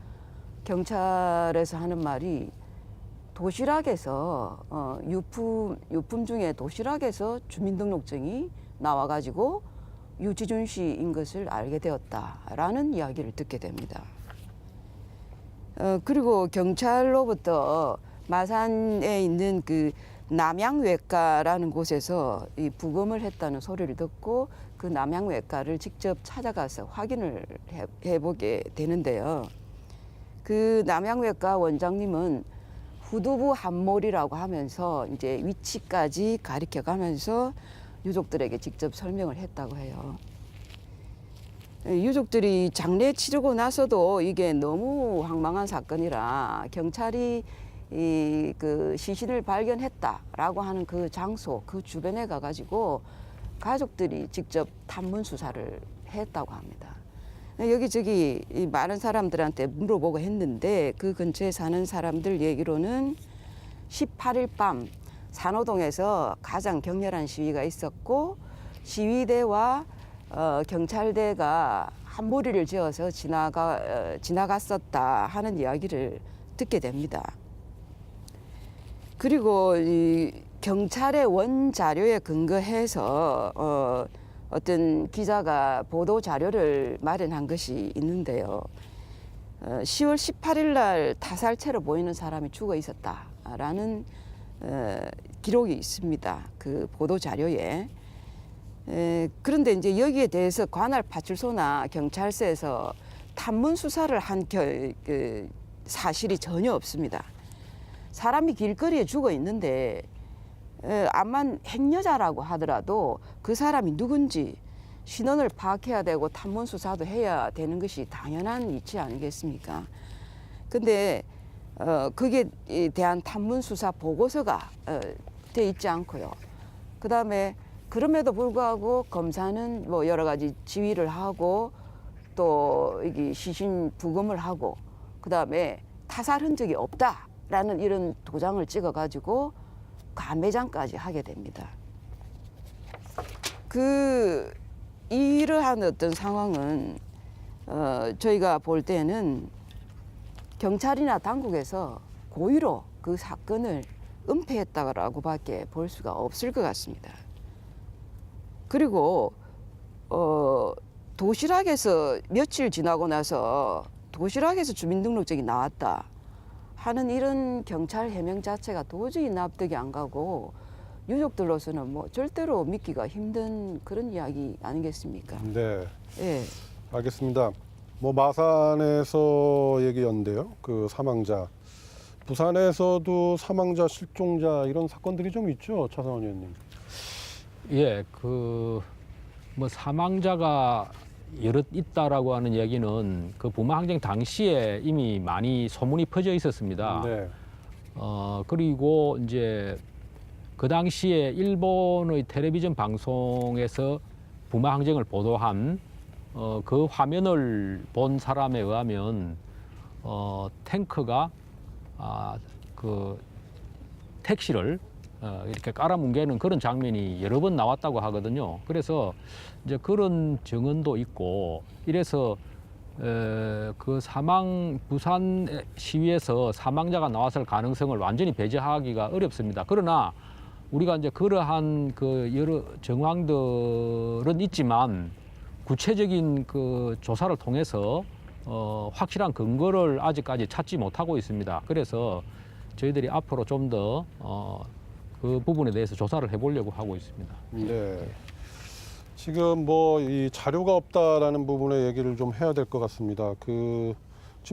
경찰에서 하는 말이 도시락에서 유품 중에 도시락에서 주민등록증이 나와가지고 유치준 씨인 것을 알게 되었다라는 이야기를 듣게 됩니다. 그리고 경찰로부터 마산에 있는 그 남양외과라는 곳에서 이 부검을 했다는 소리를 듣고 그 남양외과를 직접 찾아가서 확인을 해보게 되는데요. 그 남양외과 원장님은 후두부 함몰이라고 하면서 이제 위치까지 가리켜 가면서 유족들에게 직접 설명을 했다고 해요. 유족들이 장례 치르고 나서도 이게 너무 황망한 사건이라 경찰이 그 시신을 발견했다라고 하는 그 장소, 그 주변에 가가지고 가족들이 직접 탐문 수사를 했다고 합니다. 여기저기 많은 사람들한테 물어보고 했는데 그 근처에 사는 사람들 얘기로는 18일 밤 산호동에서 가장 격렬한 시위가 있었고 시위대와 경찰대가 한 무리를 지어서 지나갔었다 하는 이야기를 듣게 됩니다. 그리고 이 경찰의 원 자료에 근거해서 어떤 기자가 보도 자료를 마련한 것이 있는데요. 10월 18일 날 타살체로 보이는 사람이 죽어 있었다라는 기록이 있습니다. 그 보도 자료에. 그런데 이제 여기에 대해서 관할 파출소나 경찰서에서 탐문 수사를 한 그 사실이 전혀 없습니다. 사람이 길거리에 죽어 있는데 암만 행여자라고 하더라도 그 사람이 누군지 신원을 파악해야 되고 탐문 수사도 해야 되는 것이 당연한 이치 아니겠습니까? 근데 그게 대한 탐문 수사 보고서가 돼 있지 않고요. 그다음에 그럼에도 불구하고 검사는 뭐 여러 가지 지휘를 하고 또 이게 시신 부검을 하고 그다음에 타살 흔적이 없다라는 이런 도장을 찍어가지고 감매장까지 하게 됩니다. 이러한 어떤 상황은 저희가 볼 때는 경찰이나 당국에서 고의로 그 사건을 은폐했다라고밖에 볼 수가 없을 것 같습니다. 그리고 도시락에서 며칠 지나고 나서 도시락에서 주민등록증이 나왔다 하는 이런 경찰 해명 자체가 도저히 납득이 안 가고 유족들로서는 뭐 절대로 믿기가 힘든 그런 이야기 아니겠습니까? 네, 예. 알겠습니다. 뭐 마산에서 얘기였는데요. 그 사망자, 부산에서도 사망자, 실종자 이런 사건들이 좀 있죠, 차상원 의원님. 예, 뭐 사망자가 여럿 있다라고 하는 얘기는 그 부마항쟁 당시에 이미 많이 소문이 퍼져 있었습니다. 네, 그리고 이제 그 당시에 일본의 텔레비전 방송에서 부마항쟁을 보도한 그 화면을 본 사람에 의하면 탱크가 그 택시를 이렇게 깔아뭉개는 그런 장면이 여러 번 나왔다고 하거든요. 그래서 이제 그런 증언도 있고 이래서 그 부산 시위에서 사망자가 나왔을 가능성을 완전히 배제하기가 어렵습니다. 그러나 우리가 이제 그러한 그 여러 정황들은 있지만 구체적인 그 조사를 통해서 확실한 근거를 아직까지 찾지 못하고 있습니다. 그래서 저희들이 앞으로 좀 더 그 부분에 대해서 조사를 해보려고 하고 있습니다. 네. 지금 뭐 이 자료가 없다라는 부분에 얘기를 좀 해야 될 것 같습니다. 지금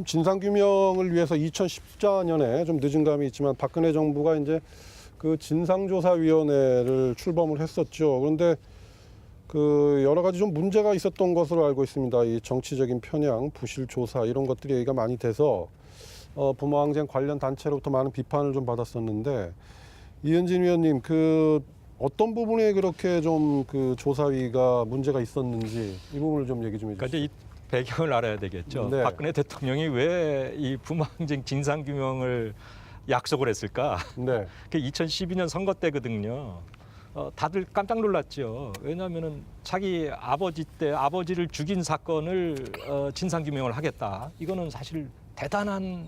진상규명을 위해서 2014년에 좀 늦은 감이 있지만 박근혜 정부가 이제 그 진상조사위원회를 출범을 했었죠. 그런데 그 여러 가지 좀 문제가 있었던 것으로 알고 있습니다. 이 정치적인 편향, 부실 조사 이런 것들이 얘기가 많이 돼서 부마항쟁 관련 단체로부터 많은 비판을 좀 받았었는데 이은진 위원님, 어떤 부분에 그렇게 좀 그 조사위가 문제가 있었는지 이 부분을 좀 얘기 좀 해주시죠. 그러니까 이제 이 배경을 알아야 되겠죠. 네. 박근혜 대통령이 왜 이 부마항쟁 진상규명을 약속을 했을까? 네, 그 2012년 선거 때거든요. 다들 깜짝 놀랐죠. 왜냐하면은 자기 아버지를 죽인 사건을 진상규명을 하겠다. 이거는 사실 대단한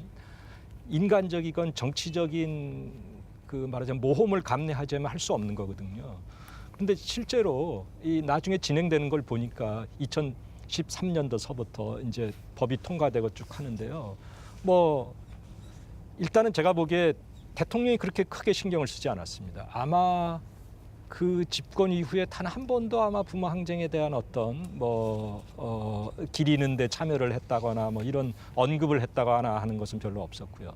인간적이건 정치적인 그 말하자면 모험을 감내하자면 할 수 없는 거거든요. 그런데 실제로 이 나중에 진행되는 걸 보니까 2013년도서부터 이제 법이 통과되고 쭉 하는데요. 뭐 일단은 제가 보기에 대통령이 그렇게 크게 신경을 쓰지 않았습니다. 아마 그 집권 이후에 단 한 번도 아마 부마항쟁에 대한 어떤 길 잃는 데 참여를 했다거나 뭐 이런 언급을 했다거나 하는 것은 별로 없었고요.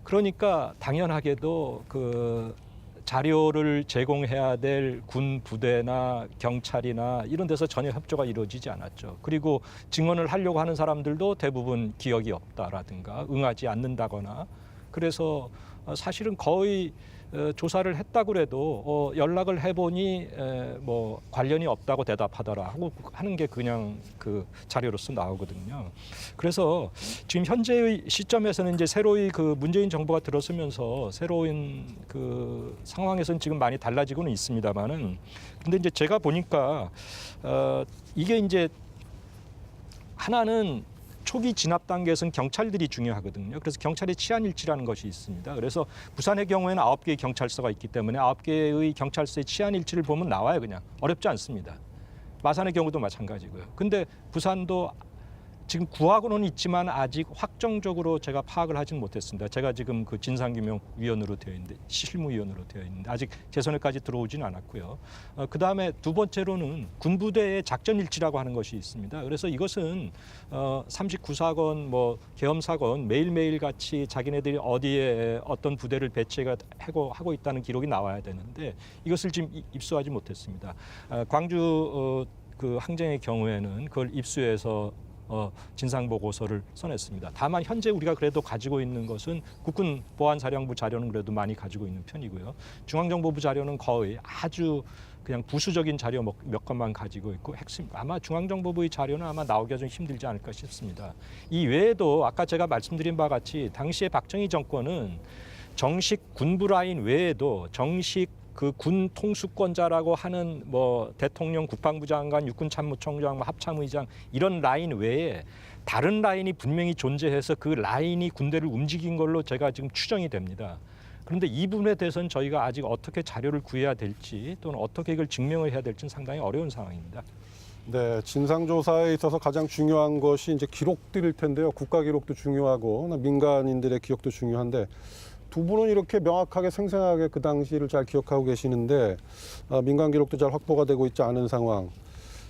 그러니까 당연하게도 그 자료를 제공해야 될 군 부대나 경찰이나 이런 데서 전혀 협조가 이루어지지 않았죠. 그리고 증언을 하려고 하는 사람들도 대부분 기억이 없다라든가 응하지 않는다거나 그래서 사실은 거의 조사를 했다고 해도 연락을 해보니 뭐 관련이 없다고 대답하더라 하고 하는 게 그냥 그 자료로서 나오거든요. 그래서 지금 현재의 시점에서는 이제 새로이 그 문재인 정부가 들어서면서 새로운 그 상황에서는 지금 많이 달라지고는 있습니다만은 근데 이제 제가 보니까 이게 이제 하나는 초기 진압 단계에서는 경찰들이 중요하거든요. 그래서 경찰의 치안일치라는 것이 있습니다. 그래서 부산의 경우에는 9개의 경찰서가 있기 때문에 9개의 경찰서의 치안일치를 보면 나와요. 그냥 어렵지 않습니다. 마산의 경우도 마찬가지고요. 근데 부산도 지금 구하고는 있지만 아직 확정적으로 제가 파악을 하지는 못했습니다. 제가 지금 그 진상규명위원으로 되어 있는데, 실무위원으로 되어 있는데 아직 제 손에까지 들어오지는 않았고요. 그다음에 두 번째로는 군부대의 작전일치라고 하는 것이 있습니다. 그래서 이것은 39사건, 뭐 계엄사건 매일매일 같이 자기네들이 어디에 어떤 부대를 배치하고 있다는 기록이 나와야 되는데 이것을 지금 입수하지 못했습니다. 광주 그 항쟁의 경우에는 그걸 입수해서 진상보고서를 써냈습니다. 다만 현재 우리가 그래도 가지고 있는 것은 국군 보안사령부 자료는 그래도 많이 가지고 있는 편이고요. 중앙정보부 자료는 거의 아주 그냥 부수적인 자료 몇 건만 가지고 있고 핵심 아마 중앙정보부의 자료는 아마 나오기가 좀 힘들지 않을까 싶습니다. 이 외에도 아까 제가 말씀드린 바와 같이 당시에 박정희 정권은 정식 군부 라인 외에도 정식 그 군 통수권자라고 하는 뭐 대통령, 국방부 장관, 육군참모총장, 뭐 합참의장 이런 라인 외에 다른 라인이 분명히 존재해서 그 라인이 군대를 움직인 걸로 제가 지금 추정이 됩니다. 그런데 이 부분에 대해서는 저희가 아직 어떻게 자료를 구해야 될지 또는 어떻게 이걸 증명을 해야 될지는 상당히 어려운 상황입니다. 네, 진상조사에 있어서 가장 중요한 것이 이제 기록들일 텐데요. 국가 기록도 중요하고 민간인들의 기억도 중요한데 두 분은 이렇게 명확하게 생생하게 그 당시를 잘 기억하고 계시는데 민간 기록도 잘 확보가 되고 있지 않은 상황.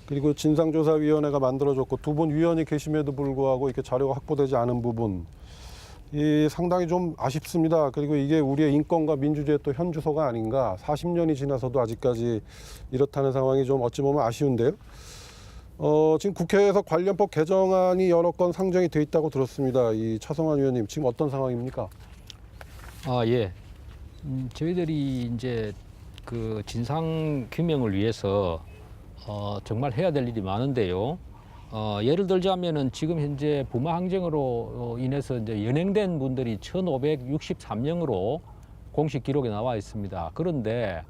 그리고 진상조사위원회가 만들어졌고 두 분 위원이 계심에도 불구하고 이렇게 자료가 확보되지 않은 부분. 이 상당히 좀 아쉽습니다. 그리고 이게 우리의 인권과 민주주의의 또 현주소가 아닌가. 40년이 지나서도 아직까지 이렇다는 상황이 좀 어찌 보면 아쉬운데요. 지금 국회에서 관련법 개정안이 여러 건 상정이 돼 있다고 들었습니다. 이 차성환 의원님, 지금 어떤 상황입니까? 예. 저희들이 이제 그 진상 규명을 위해서 정말 해야 될 일이 많은데요. 예를 들자면은 지금 현재 부마 항쟁으로 인해서 이제 연행된 분들이 1,563명으로 공식 기록에 나와 있습니다. 그런데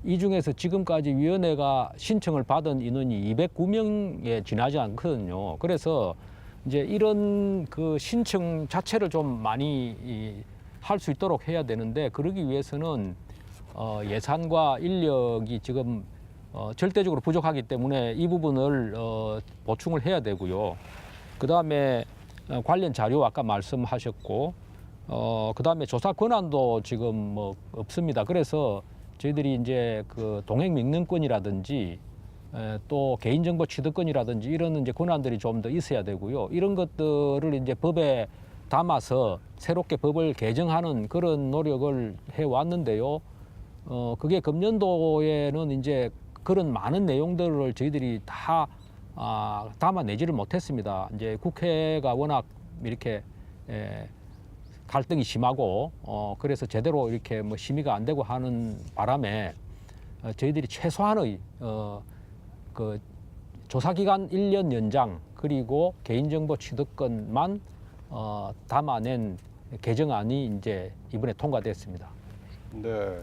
이 중에서 지금까지 위원회가 신청을 받은 인원이 209명에 지나지 않거든요. 그래서 이제 이런 그 신청 자체를 좀 많이 할 수 있도록 해야 되는데 그러기 위해서는 예산과 인력이 지금 절대적으로 부족하기 때문에 이 부분을 보충을 해야 되고요. 그다음에 관련 자료 아까 말씀하셨고 그다음에 조사 권한도 지금 뭐 없습니다. 그래서 저희들이 이제 그 동행 명령권이라든지 또 개인정보 취득권이라든지 이런 이제 권한들이 좀 더 있어야 되고요. 이런 것들을 이제 법에 담아서 새롭게 법을 개정하는 그런 노력을 해 왔는데요. 그게 금년도에는 이제 그런 많은 내용들을 저희들이 다 담아내지를 못했습니다. 이제 국회가 워낙 이렇게 갈등이 심하고 그래서 제대로 이렇게 뭐 심의가 안 되고 하는 바람에 저희들이 최소한의 그 조사기간 1년 연장 그리고 개인정보 취득권만 담아낸 개정안이 이제 이번에 통과됐습니다. 네.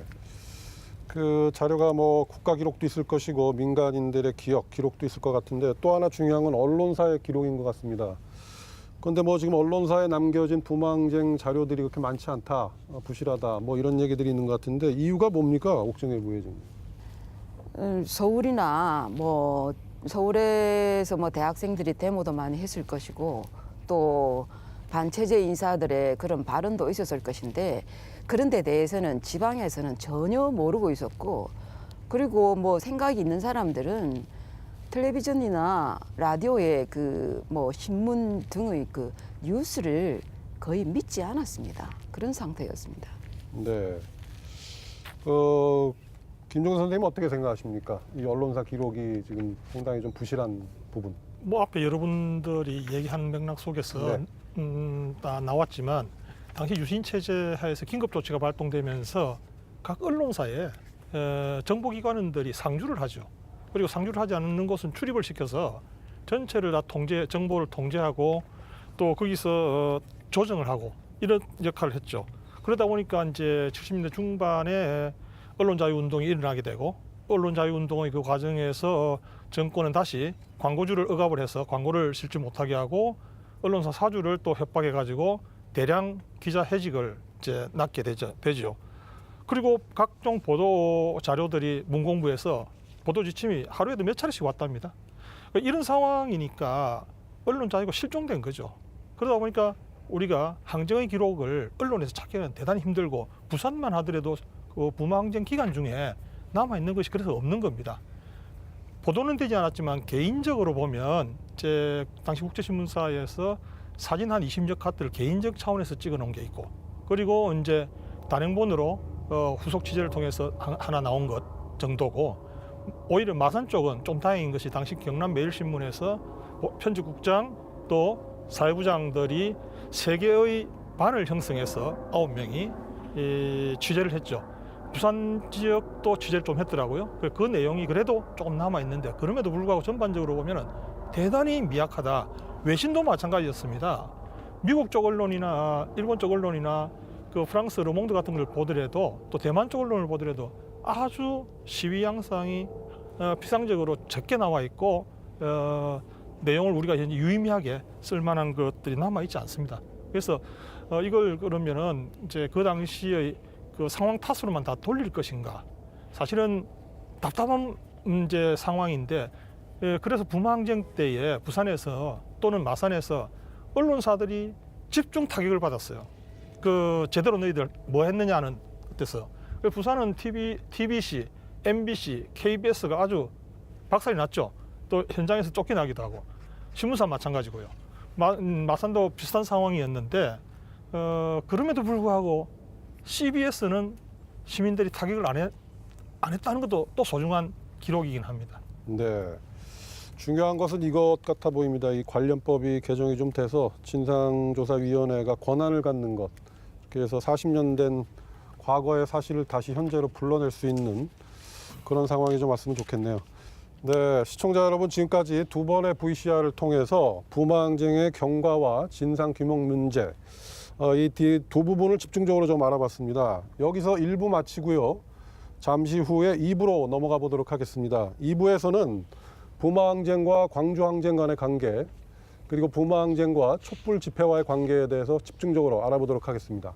그 자료가 뭐 국가 기록도 있을 것이고 민간인들의 기록도 있을 것 같은데 또 하나 중요한 건 언론사의 기록인 것 같습니다. 그런데 뭐 지금 언론사에 남겨진 부망쟁 자료들이 그렇게 많지 않다, 부실하다, 뭐 이런 얘기들이 있는 것 같은데 이유가 뭡니까, 옥정혜 부회장님? 서울이나 뭐 서울에서 뭐 대학생들이 데모도 많이 했을 것이고 또 반체제 인사들의 그런 발언도 있었을 것인데 그런 데 대해서는 지방에서는 전혀 모르고 있었고 그리고 뭐 생각이 있는 사람들은 텔레비전이나 라디오의 그 뭐 신문 등의 그 뉴스를 거의 믿지 않았습니다. 그런 상태였습니다. 네. 김종선 선생님 어떻게 생각하십니까? 이 언론사 기록이 지금 상당히 좀 부실한 부분. 뭐 앞에 여러분들이 얘기하는 맥락 속에서 네. 다 나왔지만 당시 유신 체제 하에서 긴급 조치가 발동되면서 각 언론사에 정보기관원들이 상주를 하죠. 그리고 상주를 하지 않는 곳은 출입을 시켜서 전체를 다 정보를 통제하고 또 거기서 조정을 하고 이런 역할을 했죠. 그러다 보니까 이제 70년대 중반에 언론 자유 운동이 일어나게 되고 언론 자유운동의 그 과정에서 정권은 다시 광고주를 억압을 해서 광고를 실지 못하게 하고 언론사 사주를 또 협박해가지고 대량 기자 해직을 이제 낳게 되죠. 그리고 각종 보도 자료들이 문공부에서 보도 지침이 하루에도 몇 차례씩 왔답니다. 이런 상황이니까 언론 자유가 실종된 거죠. 그러다 보니까 우리가 항쟁의 기록을 언론에서 찾기는 대단히 힘들고 부산만 하더라도 그 부마 항쟁 기간 중에 남아 있는 것이 그래서 없는 겁니다. 보도는 되지 않았지만 개인적으로 보면 제 당시 국제신문사에서 사진 한 20여 컷을 개인적 차원에서 찍어 놓은 게 있고, 그리고 이제 단행본으로 후속 취재를 통해서 하나 나온 것 정도고, 오히려 마산 쪽은 좀 다행인 것이 당시 경남 매일신문에서 편집국장 또 사회부장들이 3개의 반을 형성해서 9명이 취재를 했죠. 부산 지역도 취재를 좀 했더라고요. 그 내용이 그래도 조금 남아 있는데, 그럼에도 불구하고 전반적으로 보면은 대단히 미약하다. 외신도 마찬가지였습니다. 미국 쪽 언론이나 일본 쪽 언론이나 그 프랑스 르몽드 같은 걸 보더라도, 또 대만 쪽 언론을 보더라도 아주 시위 양상이 피상적으로 적게 나와 있고, 내용을 우리가 현재 유의미하게 쓸만한 것들이 남아 있지 않습니다. 그래서 이걸 그러면은 이제 그 당시의 그 상황 탓으로만 다 돌릴 것인가? 사실은 답답한 이제 상황인데, 그래서 부마항쟁 때에 부산에서 또는 마산에서 언론사들이 집중 타격을 받았어요. 그 제대로 너희들 뭐 했느냐는 뜻에서. 부산은 TBC, MBC, KBS가 아주 박살이 났죠. 또 현장에서 쫓겨나기도 하고, 신문사 마찬가지고요. 마산도 비슷한 상황이었는데, 그럼에도 불구하고 CBS는 시민들이 타격을 안 했다는 것도 또 소중한 기록이긴 합니다. 네. 중요한 것은 이것 같아 보입니다. 이 관련법이 개정이 좀 돼서 진상조사위원회가 권한을 갖는 것. 그래서 40년 된 과거의 사실을 다시 현재로 불러낼 수 있는 그런 상황이 좀 왔으면 좋겠네요. 네, 시청자 여러분, 지금까지 2번의 VCR을 통해서 부마항쟁의 경과와 진상 규명 문제, 이 두 부분을 집중적으로 좀 알아봤습니다. 여기서 1부 마치고요. 잠시 후에 2부로 넘어가 보도록 하겠습니다. 2부에서는 부마항쟁과 광주항쟁 간의 관계, 그리고 부마항쟁과 촛불 집회와의 관계에 대해서 집중적으로 알아보도록 하겠습니다.